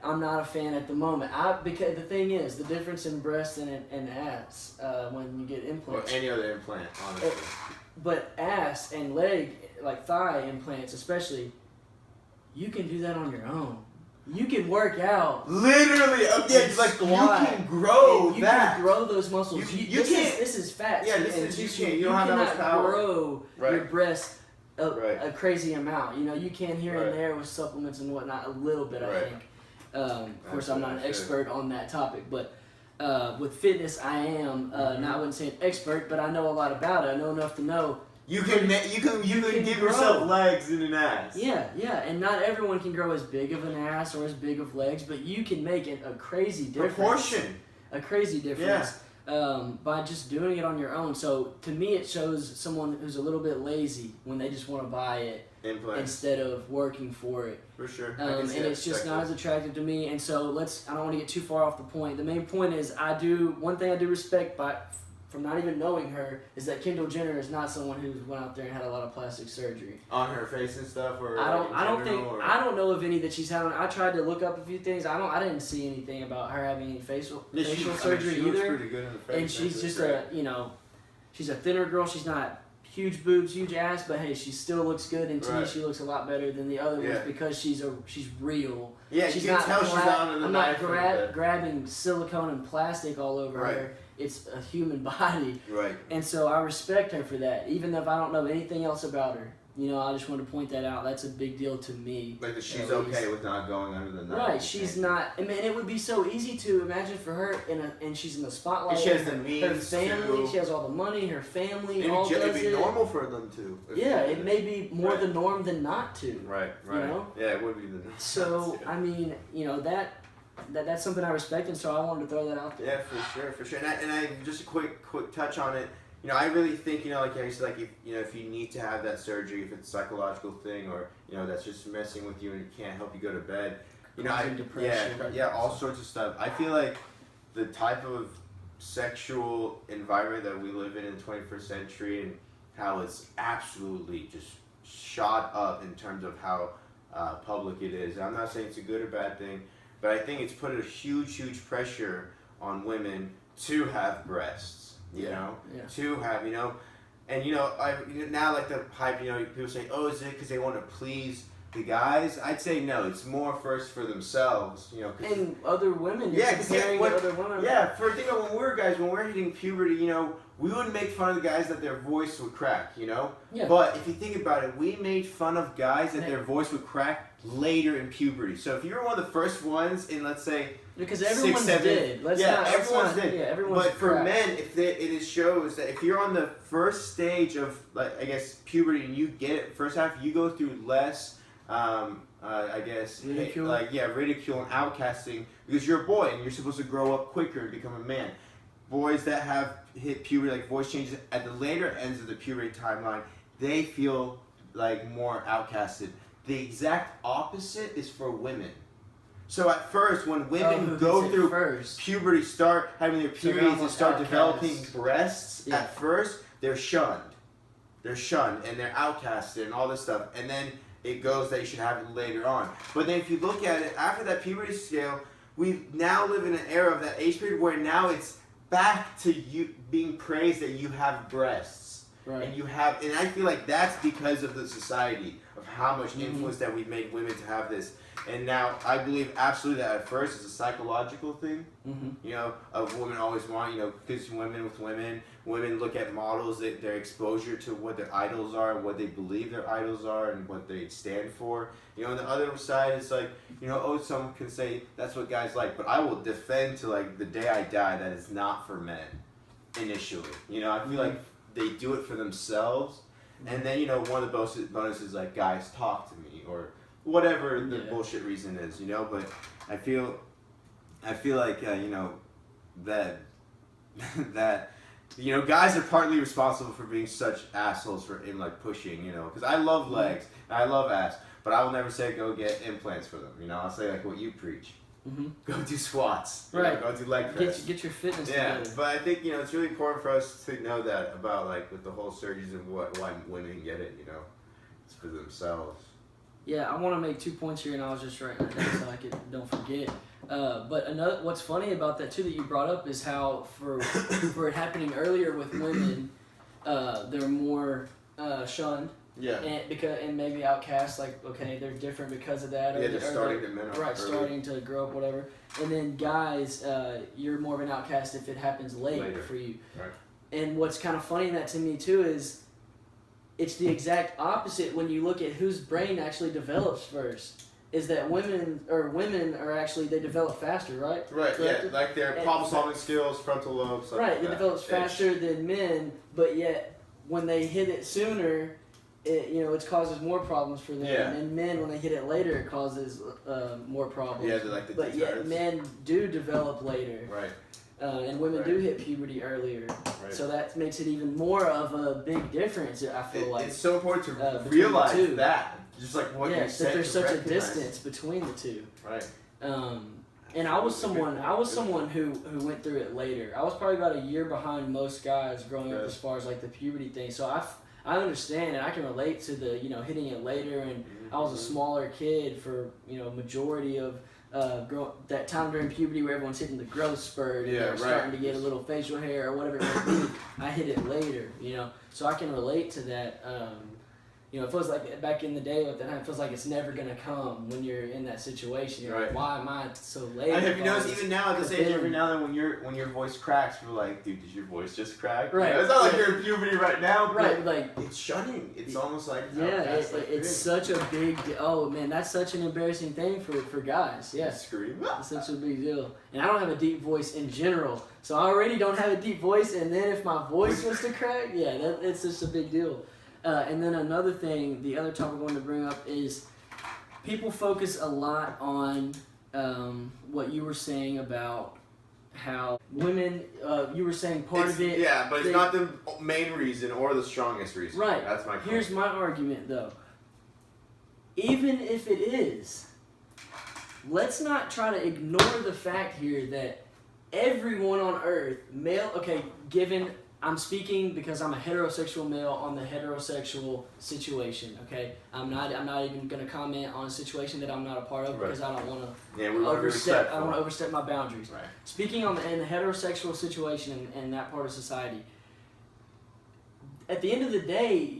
I'm not a fan at the moment. Because the thing is, the difference in breast and ass when you get implants. Or any other implant, honestly. But ass and leg, like thigh implants especially, you can do that on your own. You can work out. Literally, like you can grow you that. You can grow those muscles. This is fat. Yeah, you don't have that much power. Grow your breast a crazy amount. You can here and there with supplements and whatnot, a little bit, I think. Of course, I'm not an expert on that topic, but with fitness, I am. I wouldn't say an expert, but I know a lot about it. I know enough to know you can give yourself legs and an ass. Yeah, and not everyone can grow as big of an ass or as big of legs, but you can make it a crazy difference. Proportion. A crazy difference. By just doing it on your own. So to me, it shows someone who's a little bit lazy when they just want to buy it instead of working for it. For sure. And it's just not as attractive to me. And so I don't want to get too far off the point. The main point is one thing I do respect from not even knowing her is that Kendall Jenner is not someone who went out there and had a lot of plastic surgery on her face and stuff. Or I don't know of any that she's having. I tried to look up a few things. I didn't see anything about her having any facial surgery she either. Looks pretty good in the face. And she's just she's a thinner girl. She's not huge boobs, huge ass, but hey, she still looks good, and to me, she looks a lot better than the other ones because she's real. Yeah, she's you can tell she's not in the knife. I'm not grabbing silicone and plastic all over her. It's a human body. Right. And so I respect her for that, even if I don't know anything else about her. I just want to point that out. That's a big deal to me. Like that she's okay with not going under the knife. Right, she's not. I mean, it would be so easy to imagine for her, and she's in the spotlight. And she has the means. Her family, she has all the money. Her family, it'd be normal for them to. Yeah, it may be more the norm than not to. Right. Yeah, it would be the norm. So I mean, that's something I respect, and so I wanted to throw that out there. Yeah, for sure. And I just a quick touch on it. I really think, like I said, if you need to have that surgery, if it's a psychological thing or, that's just messing with you and it can't help you go to bed, depression. all sorts of stuff. I feel like the type of sexual environment that we live in the 21st century and how it's absolutely just shot up in terms of how public it is. I'm not saying it's a good or bad thing, but I think it's put a huge pressure on women to have breasts. To have, and now like the hype, people say, oh, is it because they want to please the guys, I'd say no. It's more first for themselves, And other women, yeah, comparing to other women. Yeah, for think about when we were guys, when we were hitting puberty, we wouldn't make fun of the guys that their voice would crack, Yeah. But if you think about it, we made fun of guys that their voice would crack later in puberty. So if you were one of the first ones in, let's say, because everyone did. Everyone's did. Yeah, everyone's but for cracked. men, it shows that if you're on the first stage of, like, I guess, puberty and you get it first half, you go through less, I guess, ridicule. Ridicule and outcasting because you're a boy and you're supposed to grow up quicker and become a man. Boys that have hit puberty, like voice changes at the later ends of the puberty timeline, they feel like more outcasted. The exact opposite is for women. So at first, when women go through puberty, start having their periods and start developing breasts, at first, they're shunned. They're shunned and they're outcasted and all this stuff. And then it goes that you should have it later on. But then if you look at it, after that puberty scale, we now live in an era of that age period where now it's back to you being praised that you have breasts. Right. And I feel like that's because of the society, of how much influence that we've made women to have this. And now I believe absolutely that at first it's a psychological thing, of women always want, because women look at models, their exposure to what their idols are and what they believe their idols are and what they stand for. On the other side, it's like, someone can say that's what guys like, but I will defend to like the day I die that it's not for men initially. I feel like they do it for themselves, and then one of the bonuses like guys talk to me or whatever the bullshit reason is, but I feel like that guys are partly responsible for being such assholes in like pushing, because I love legs and I love ass, but I will never say go get implants for them, I'll say like what you preach. Go do squats. Right. Go do leg press. Get your fitness together. But I think it's really important for us to know that about like with the whole surgeries and why women get it. It's for themselves. Yeah, I want to make 2 points here, and I was just writing it down so I don't forget. But what's funny about that too that you brought up is how for it happening earlier with women, they're more shunned. Yeah. And maybe outcast, like, okay, they're different because of that. They're starting to men up. Right, starting to grow up, whatever. And then guys, you're more of an outcast if it happens later. For you. Right. And what's kind of funny in that to me too is it's the exact opposite when you look at whose brain actually develops first. Is that women are actually, they develop faster, right? Right, Correct? yeah, like their problem-solving skills, frontal lobes, stuff right, like it develops faster than men, but yet when they hit it sooner, it causes more problems for them. Yeah. And men, when they hit it later, it causes more problems. Yeah, they're like the but yet men do develop later. Right. And women do hit puberty earlier. Right. So that makes it even more of a big difference, I feel like. It's so important to realize that. Just like what you said. That there's such a distance between the two. Right. And I was someone who went through it later. I was probably about a year behind most guys growing up as far as like the puberty thing. So I understand and I can relate to the hitting it later. And I was a smaller kid for majority of that time during puberty where everyone's hitting the growth spurt and they're starting to get a little facial hair or whatever it may be. I hit it later, so I can relate to that. It feels like back in the day with that, it feels like it's never gonna come when you're in that situation. You're like, why am I so late? Have you noticed even now at this age, every now and then when your voice cracks, you're like, dude, did your voice just crack? Right. It's not like you're in puberty right now. Right. Like it's shunning. It's almost like it's such a big. Oh man, that's such an embarrassing thing for guys. Yeah. Scream. It's such a big deal. And I don't have a deep voice in general, so I already don't have a deep voice. And then if my voice was to crack, it's just a big deal. And then another thing, the other topic I wanted to bring up is people focus a lot on what you were saying about how women, you were saying part of it. Yeah, but it's not the main reason or the strongest reason. Right. That's my point. Here's my argument though. Even if it is, let's not try to ignore the fact here that everyone on earth, I'm speaking because I'm a heterosexual male on the heterosexual situation, okay? I'm not even going to comment on a situation that I'm not a part of because I don't want to overstep my boundaries. Right. Speaking in the heterosexual situation in that part of society, at the end of the day,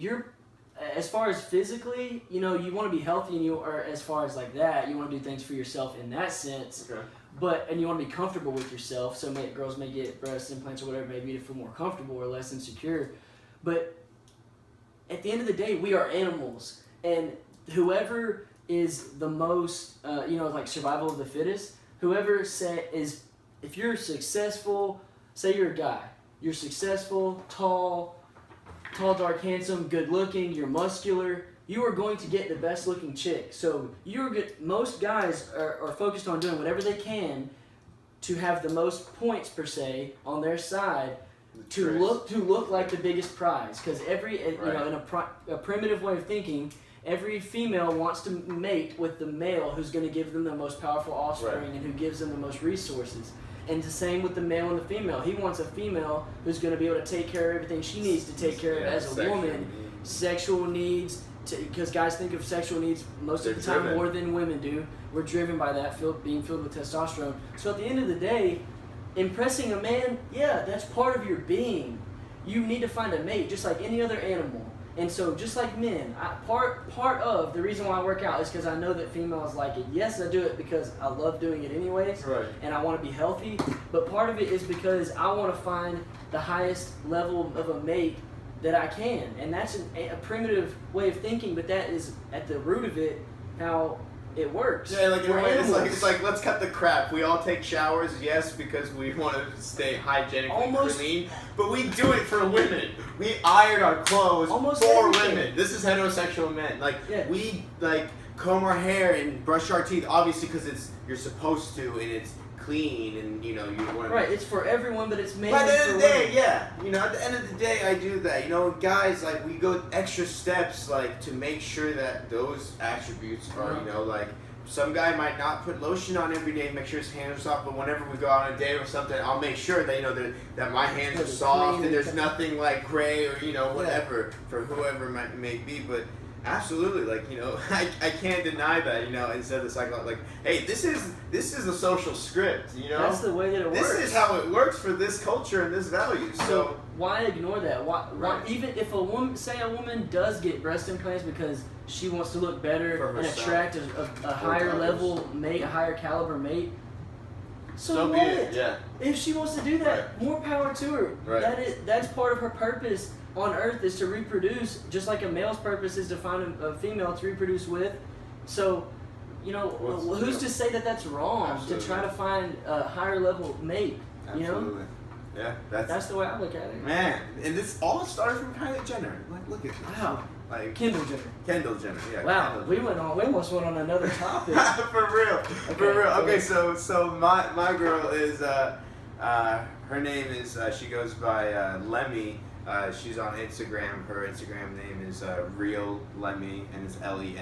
as far as physically, you know, you want to be healthy, and or as far as like that, you want to do things for yourself in that sense. Okay. And you want to be comfortable with yourself. So girls may get breast implants or whatever it may be to feel more comfortable or less insecure. But at the end of the day, we are animals, and whoever is the most, like survival of the fittest. Whoever if you're successful, say you're a guy, you're successful, tall, dark, handsome, good looking, you're muscular, you are going to get the best looking chick. So most guys are focused on doing whatever they can to have the most points per se on their side to look like the biggest prize. Because in a primitive way of thinking, every female wants to mate with the male who's going to give them the most powerful offspring and who gives them the most resources. And the same with the male and the female. He wants a female who's going to be able to take care of everything she needs to take care of as a woman. Sexual needs, because guys think of sexual needs most of the time more than women do. We're driven by that, being filled with testosterone. So at the end of the day, impressing a man, that's part of your being. You need to find a mate, just like any other animal. And so, just like men, part of the reason why I work out is because I know that females like it. Yes, I do it because I love doing it anyways, and I want to be healthy. But part of it is because I want to find the highest level of a mate that I can. And that's a primitive way of thinking, but that is at the root of it how it works. Yeah, like it's like let's cut the crap. We all take showers, yes, because we want to stay hygienically clean, but we do it for women. We iron our clothes for women. This is heterosexual men. We comb our hair and brush our teeth, obviously because you're supposed to, and it's clean, and you want to. Right, it's for everyone, but it's mainly for women. At the end of the day, women. at the end of the day, I do that. Guys, we go extra steps, to make sure that those attributes are, some guy might not put lotion on every day, make sure his hands are soft, but whenever we go on a date or something, I'll make sure that, that my hands are soft and there's nothing gray or, whatever for whoever may be, but absolutely, I can't deny that, instead of the psychology, hey, this is a social script, That's the way that it works. This is how it works for this culture and this value, so why ignore that? Why even if a woman does get breast implants because she wants to look better and attract a higher level mate, a higher caliber mate, so what? If she wants to do that, more power to her. That's part of her purpose on Earth, is to reproduce, just like a male's purpose is to find a female to reproduce with. So, who's to say that that's wrong? To try to find a higher level mate, Absolutely. Yeah, that's the way I look at it. Man, and this all started from Kylie Jenner. Look at this. Wow. Kendall Jenner. Kendall Jenner, yeah. Wow, we almost went on another topic. For real. Okay, so my girl is her name is she goes by Lemmy. She's on Instagram. Her Instagram name is Real Lemmy, and it's Lemmy.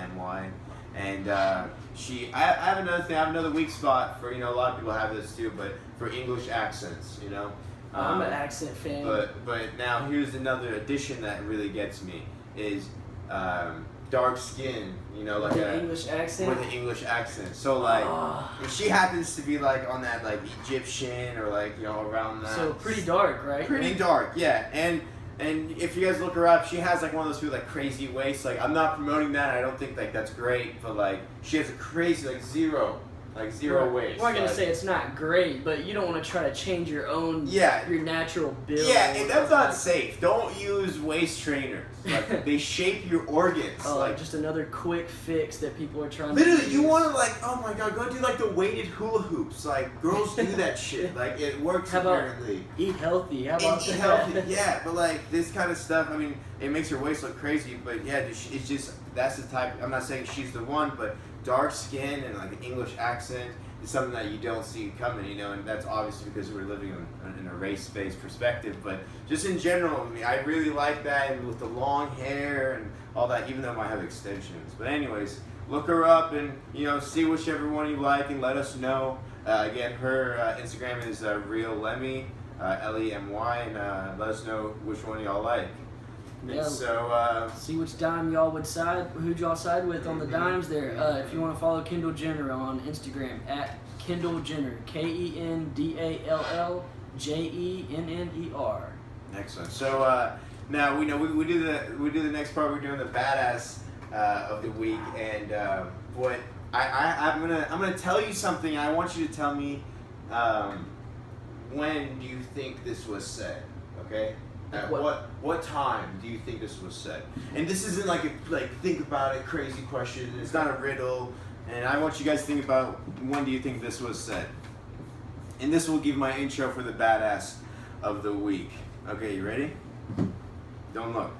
And I have another thing. I have another weak spot for a lot of people have this too, but for English accents, I'm an accent fan. But now here's another addition that really gets me is dark skin, with an English accent. With an English accent. So if she happens to be on that Egyptian or around that. So pretty dark, right? Pretty dark, yeah. And if you guys look her up, she has one of those people crazy waist. I'm not promoting that. I don't think that's great, but she has a crazy zero waist. I'm not gonna say it's not great, but you don't want to try to change your own your natural build. Yeah, and that's not safe. Don't use waist trainers. They shape your organs. Oh, just another quick fix that people are trying. Literally, you want to oh my god, go do the weighted hula hoops. Girls do that shit. It works apparently. Eat healthy. How about eat healthy? Yeah, but this kind of stuff. I mean, it makes your waist look crazy, but yeah, it's just that's the type. I'm not saying she's the one, but dark skin and an English accent is something that you don't see coming, and that's obviously because we're living in a race-based perspective, but just in general, I really like that, and with the long hair and all that, even though I might have extensions. But anyways, look her up and, see whichever one you like and let us know. Again, her Instagram is Real Lemmy, Lemmy, and let us know which one y'all like. Yeah. So see which dime y'all who'd y'all side with on the dimes there. If you want to follow Kendall Jenner on Instagram at Kendall Jenner, KendallJenner. Excellent. So Now we do the next part. We're doing the badass of the week, and what I'm gonna tell you something. I want you to tell me when do you think this was said? Okay. At what time do you think this was said? And this isn't like think about it crazy question. It's not a riddle. And I want you guys to think about when do you think this was said. And this will give my intro for the badass of the week. Okay, you ready? Don't look.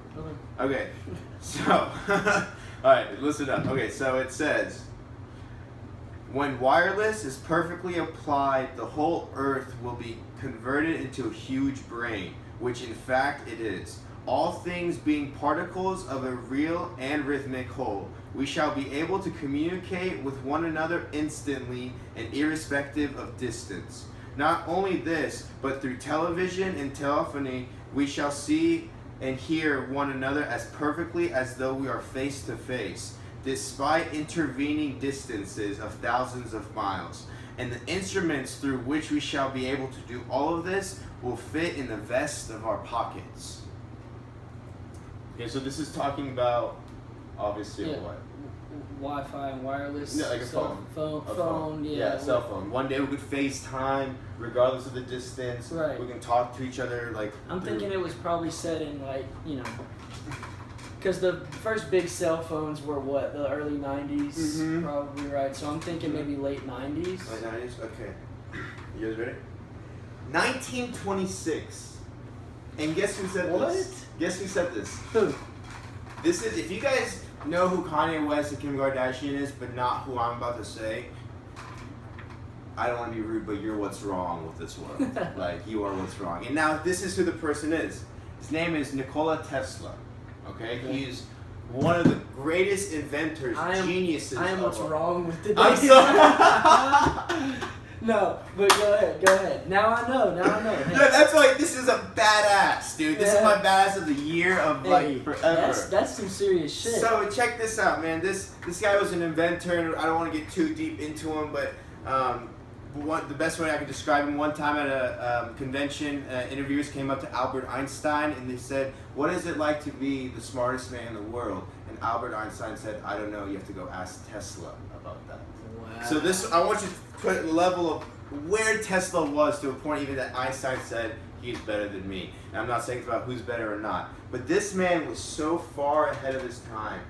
Okay, so, alright, listen up. Okay, so it says, when wireless is perfectly applied, the whole earth will be converted into a huge brain, which in fact it is. All things being particles of a real and rhythmic whole, we shall be able to communicate with one another instantly and irrespective of distance. Not only this, but through television and telephony, we shall see and hear one another as perfectly as though we are face to face, despite intervening distances of thousands of miles. And the instruments through which we shall be able to do all of this will fit in the vest of our pockets. Okay, so this is talking about, obviously, what? Wi-Fi and wireless. Yeah, like a phone. Phone, yeah. Yeah, cell phone. One day we could FaceTime, regardless of the distance. Right. We can talk to each other, like... I'm thinking it was probably said in, because the first big cell phones were what, the early 90s? Mm-hmm. Probably, right? So I'm thinking maybe late 90s. Late 90s? Okay. You guys ready? 1926. And guess who said this? Guess who said this? Who? This is, if you guys know who Kanye West and Kim Kardashian is, but not who I'm about to say, I don't want to be rude, but you're what's wrong with this world. Like, you are what's wrong. And now, this is who the person is. His name is Nikola Tesla. Okay? He's one of the greatest inventors, geniuses. I am what's wrong with the day. I'm sorry. No, but go ahead. Now I know. Hey. No, that's like, this is a badass, dude. This is my badass of the year of forever. That's some serious shit. So check this out, man. This guy was an inventor. I don't want to get too deep into him, but the best way I could describe him, one time at a convention, interviewers came up to Albert Einstein and they said, "What is it like to be the smartest man in the world?" And Albert Einstein said, "I don't know. You have to go ask Tesla about that." Wow. So I want you to put a level of where Tesla was to a point even that Einstein said he's better than me. And I'm not saying it's about who's better or not, but this man was so far ahead of his time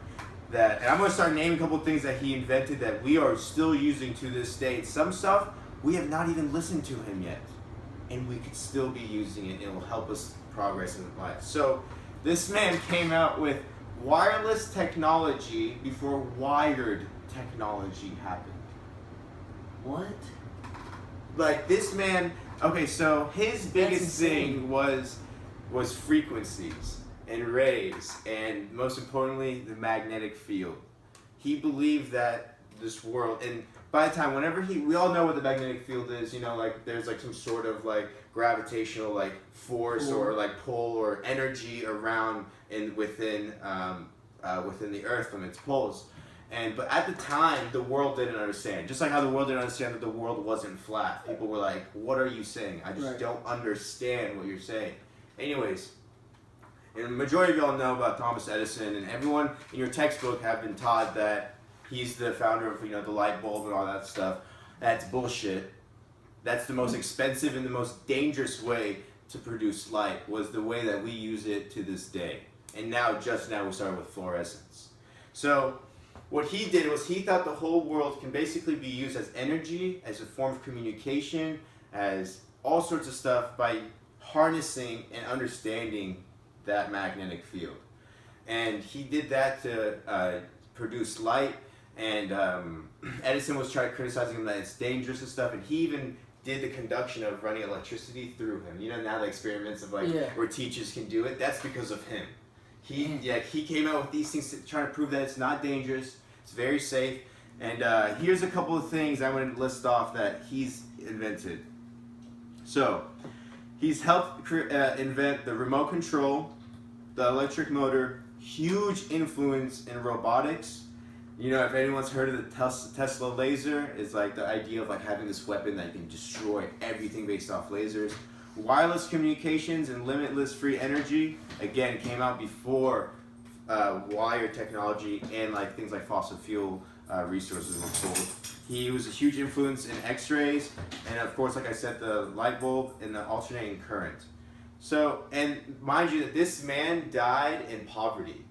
that, and I'm going to start naming a couple of things that he invented that we are still using to this day. Some stuff we have not even listened to him yet, and we could still be using it. It will help us progress in life. So this man came out with wireless technology before wired technology happened. What? Like, this man, okay, so his biggest thing was frequencies and rays, and most importantly, the magnetic field. He believed that this world, and by the time, we all know what the magnetic field is, like, there's like some sort of like gravitational like force or like pull or energy around and within the earth from its poles. But at the time, the world didn't understand. Just like how the world didn't understand that the world wasn't flat. People were like, "What are you saying? I just don't understand what you're saying." Anyways, and the majority of y'all know about Thomas Edison, and everyone in your textbook have been taught that he's the founder of the light bulb and all that stuff. That's bullshit. That's the most expensive and the most dangerous way to produce light, was the way that we use it to this day. And just now we started with fluorescence. So what he did was he thought the whole world can basically be used as energy, as a form of communication, as all sorts of stuff by harnessing and understanding that magnetic field. And he did that to produce light, and Edison was trying to criticizing him that it's dangerous and stuff, and he even did the conduction of running electricity through him. Now the experiments of where teachers can do it, that's because of him. He came out with these things trying to prove that it's not dangerous, it's very safe. And here's a couple of things I'm going to list off that he's invented. So, he's helped invent the remote control, the electric motor, huge influence in robotics. If anyone's heard of the Tesla laser, it's like the idea of like having this weapon that can destroy everything based off lasers. wireless communications and limitless free energy, again, came out before wire technology and like things like fossil fuel resources were pulled. He was a huge influence in X-rays, and of course, like I said, the light bulb and the alternating current. So, and mind you, that this man died in poverty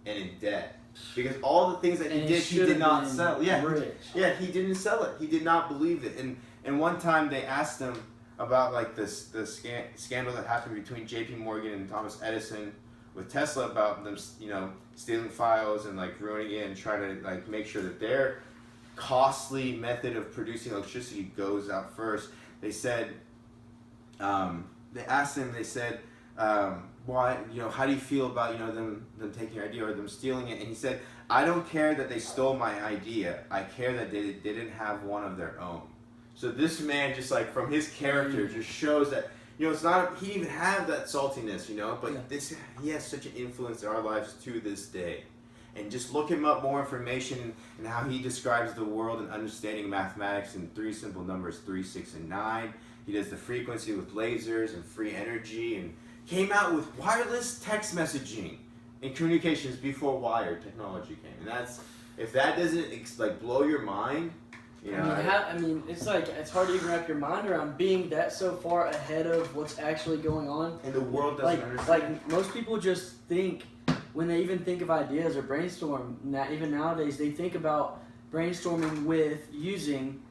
and in debt because all the things that he did, he did not sell. Yeah, he didn't sell it. He did not believe it. And one time they asked him about like the scandal that happened between J.P. Morgan and Thomas Edison with Tesla about them, stealing files and like ruining it and trying to like make sure that their costly method of producing electricity goes out first. They said, they asked him, they said, why, how do you feel about, them taking your idea or them stealing it? And he said, I don't care that they stole my idea. I care that they didn't have one of their own. So this man, just like from his character, just shows that, it's not, he didn't even have that saltiness, but he has such an influence in our lives to this day. And just look him up more information and how he describes the world and understanding mathematics in 3 simple numbers, 3, 6, and 9. He does the frequency with lasers and free energy, and came out with wireless text messaging and communications before wired technology came. And that's, if that doesn't blow your mind, it's like it's hard to even wrap your mind around being that so far ahead of what's actually going on. And the world doesn't understand. Like most people just think, when they even think of ideas or brainstorm, even nowadays, they think about brainstorming with using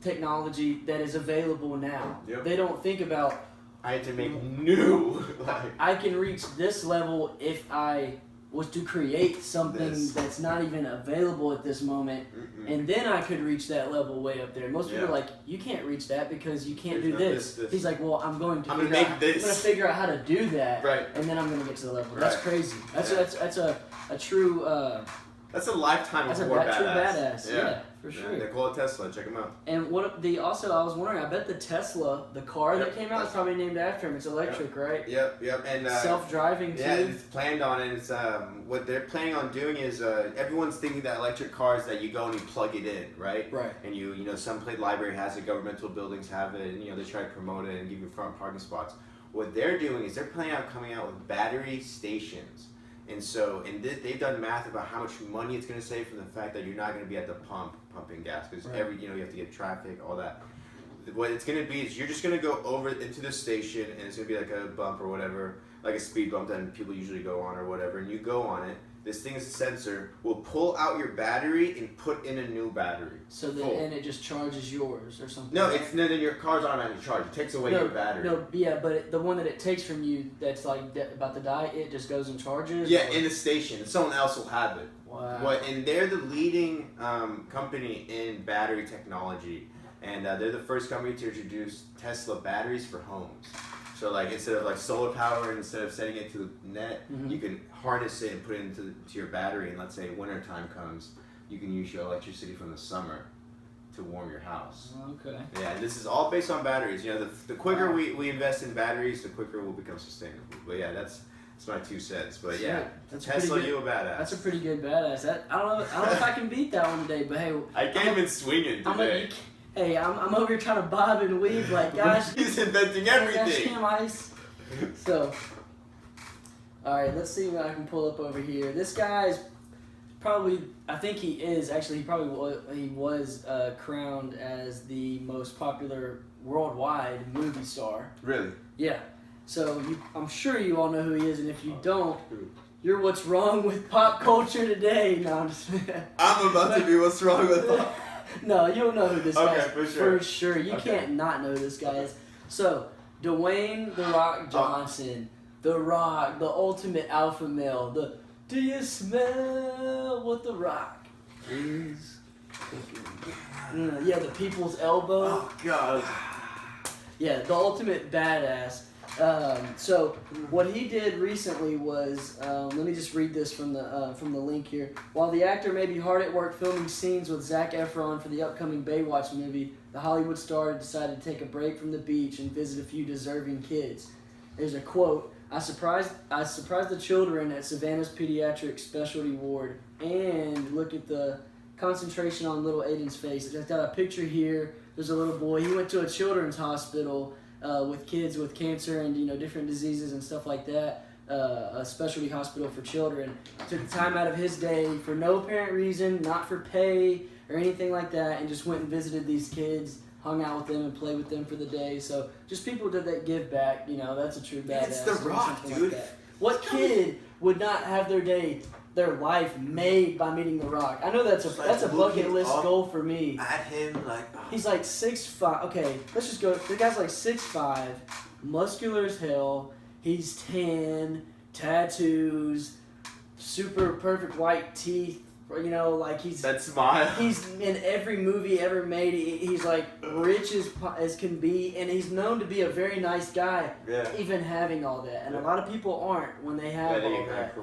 technology that is available now. Yep. They don't think about, I had to make new. I can reach this level if I was to create something that's not even available at this moment, and then I could reach that level way up there. Most people are like, you can't reach that because you can't do this. He's like, well, I'm going to figure out how to do that, and then I'm going to get to the level. That's crazy. That's a true. That's a lifetime That's award a true badass. Yeah, for sure. Nikola Tesla, check him out. And also, I was wondering, I bet the Tesla, the car that came out, is probably named after him. It's electric, right? Yep. And self-driving too. Yeah, it's planned on it. It's what they're planning on doing is everyone's thinking that electric cars that you go and you plug it in, right? Right. And some place library has it, governmental buildings have it, and they try to promote it and give you front parking spots. What they're doing is they're planning on coming out with battery stations. And they've done math about how much money it's going to save from the fact that you're not going to be at the pump pumping gas because you have to get traffic, all that. What it's going to be is you're just going to go over into the station and it's going to be like a bump or whatever, like a speed bump that people usually go on or whatever, and you go on it. This thing is a sensor, will pull out your battery and put in a new battery. So and it just charges yours or something? No, then your car's automatically charged. It takes away your battery. No, but the one that it takes from you that's like about to die, it just goes and charges? Yeah, in the station. Someone else will have it. Wow. And they're the leading company in battery technology. And they're the first company to introduce Tesla batteries for homes. So instead of solar power, and instead of sending it to the net, you can harness it and put it into your battery. And let's say winter time comes, you can use your electricity from the summer to warm your house. Okay. Yeah, this is all based on batteries. The quicker we invest in batteries, the quicker we'll become sustainable. But yeah, that's my 2 cents. But yeah, that's Tesla, you a badass. That's a pretty good badass. I don't know if I can beat that one today, but hey, I came in swinging today. I'm over here trying to bob and weave like, gosh. He's inventing everything. Gosh, ice. So, all right, let's see what I can pull up over here. This guy's probably, I think he is, actually, he was crowned as the most popular worldwide movie star. Really? Yeah. So, I'm sure you all know who he is, and if you don't, you're what's wrong with pop culture today. No, I'm just... I'm about to be what's wrong with pop. No, you'll know who this guy is. for sure. For sure. You can't not know who this guy is. So, Dwayne "The Rock" Johnson, The Rock, the ultimate alpha male. Do you smell what The Rock is cooking? Yeah, the people's elbow. Oh, God. Yeah, the ultimate badass. So what he did recently was, let me just read this from the link here. While the actor may be hard at work filming scenes with Zac Efron for the upcoming Baywatch movie, the Hollywood star decided to take a break from the beach and visit a few deserving kids. There's a quote: I surprised the children at Savannah's Pediatric Specialty Ward, and look at the concentration on little Aiden's face. I've got a picture here. There's a little boy. He went to a children's hospital. with kids with cancer and different diseases and stuff like that. A specialty hospital for children. Took time out of his day for no apparent reason, not for pay or anything like that, and just went and visited these kids, hung out with them and played with them for the day. So just people that give back, that's a true badass. It's The Rock, dude. Like what kid would not have their life made by meeting The Rock? I know that's a bucket list goal for me. At him, He's like 6'5". Okay, let's just go. The guy's like 6'5", muscular as hell. He's tan, tattoos, super perfect white teeth. He's that smile. He's in every movie ever made. He's like rich as can be, and he's known to be a very nice guy. Yeah. Even having all that, and a lot of people aren't when they have all that.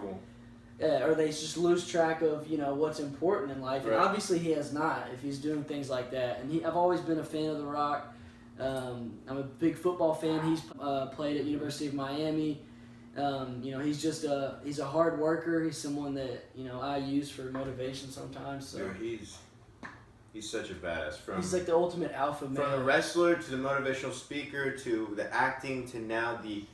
Or they just lose track of what's important in life, and obviously he has not. If he's doing things like that, and I've always been a fan of The Rock. I'm a big football fan. He's played at University of Miami. He's just he's a hard worker. He's someone that I use for motivation sometimes. So Dude, he's such a badass. He's like the ultimate alpha man. From the wrestler to the motivational speaker to the acting to now the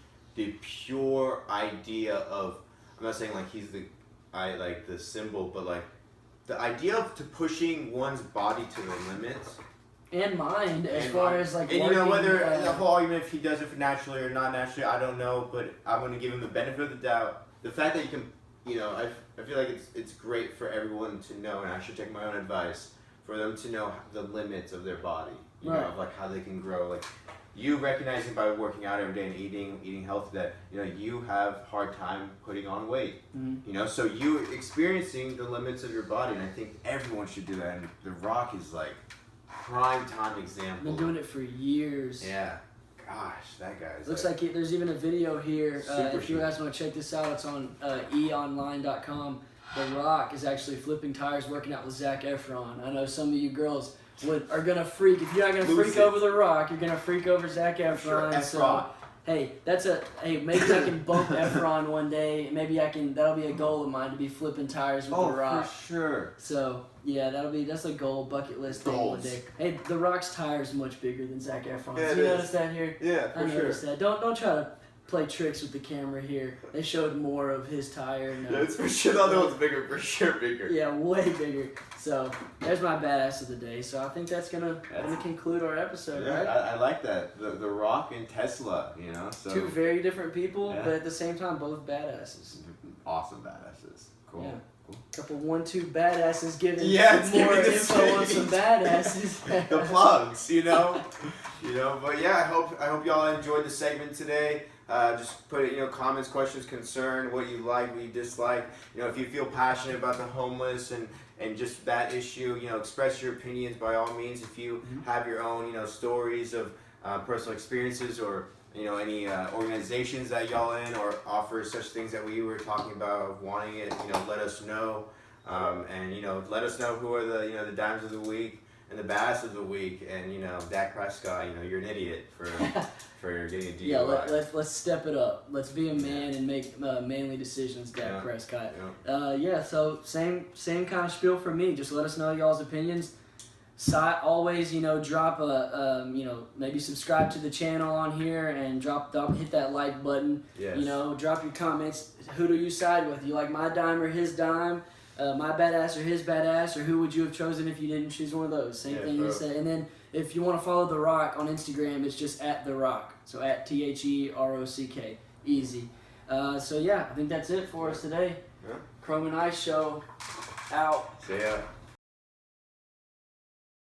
pure idea of, I'm not saying like he's the symbol, but like the idea of pushing one's body to the limits. And mind, as far as like. And whether the whole argument if he does it naturally or not naturally, I don't know, but I'm going to give him the benefit of the doubt. The fact that you can, I feel like it's great for everyone to know, and I should take my own advice, for them to know the limits of their body, of like how they can grow. Like you recognizing by working out every day and eating healthy that you have hard time putting on weight. Mm-hmm. So you experiencing the limits of your body, and I think everyone should do that. And The Rock is like prime time example. Been doing it for years. Yeah. Gosh, that guy's. Looks like there's even a video here. If you guys want to check this out, it's on eonline.com. The Rock is actually flipping tires, working out with Zac Efron. I know some of you girls are gonna freak. If you're not gonna freak over The Rock, you're gonna freak over Zac Efron. So, hey, maybe I can bump Efron one day. Maybe that'll be a goal of mine to be flipping tires with The Rock. For sure. So yeah, that's a goal, bucket list thing one day. Hey, The Rock's tire is much bigger than Zac Efron's. Yeah, you notice that here? Yeah, for I noticed that. Don't try to play tricks with the camera here. They showed more of his tire. Yeah, it's for sure. The other one's bigger, for sure bigger. Yeah, way bigger. So there's my badass of the day. So I think that's gonna conclude our episode, right? I like that. The Rock and Tesla, So two very different people, but at the same time both badasses. Awesome badasses. Cool. Yeah. Cool. Couple 1-2 badasses giving some more info on some badasses. The plugs, But yeah, I hope y'all enjoyed the segment today. Just put it, comments, questions, concern, what you like, what you dislike. If you feel passionate about the homeless and just that issue, express your opinions by all means. If you have your own, stories of personal experiences or any organizations that y'all in or offer such things that we were talking about, wanting it, let us know. And let us know who are the dimes of the week and the badass of the week. And Dak Prescott, you're an idiot for getting a DUI. Yeah, let's step it up. Let's be a man and make manly decisions, Dak Prescott. Yeah. So same kind of spiel for me. Just let us know y'all's opinions. Always, drop maybe subscribe to the channel on here and hit that like button. Yes. Drop your comments. Who do you side with? You like my dime or his dime? My badass or his badass? Or who would you have chosen if you didn't choose one of those? Same thing you said. And then if you want to follow The Rock on Instagram, it's just @TheRock. So @TheRock. Easy. So yeah, I think that's it for us today. Yeah. Chrome and Ice Show out. See ya.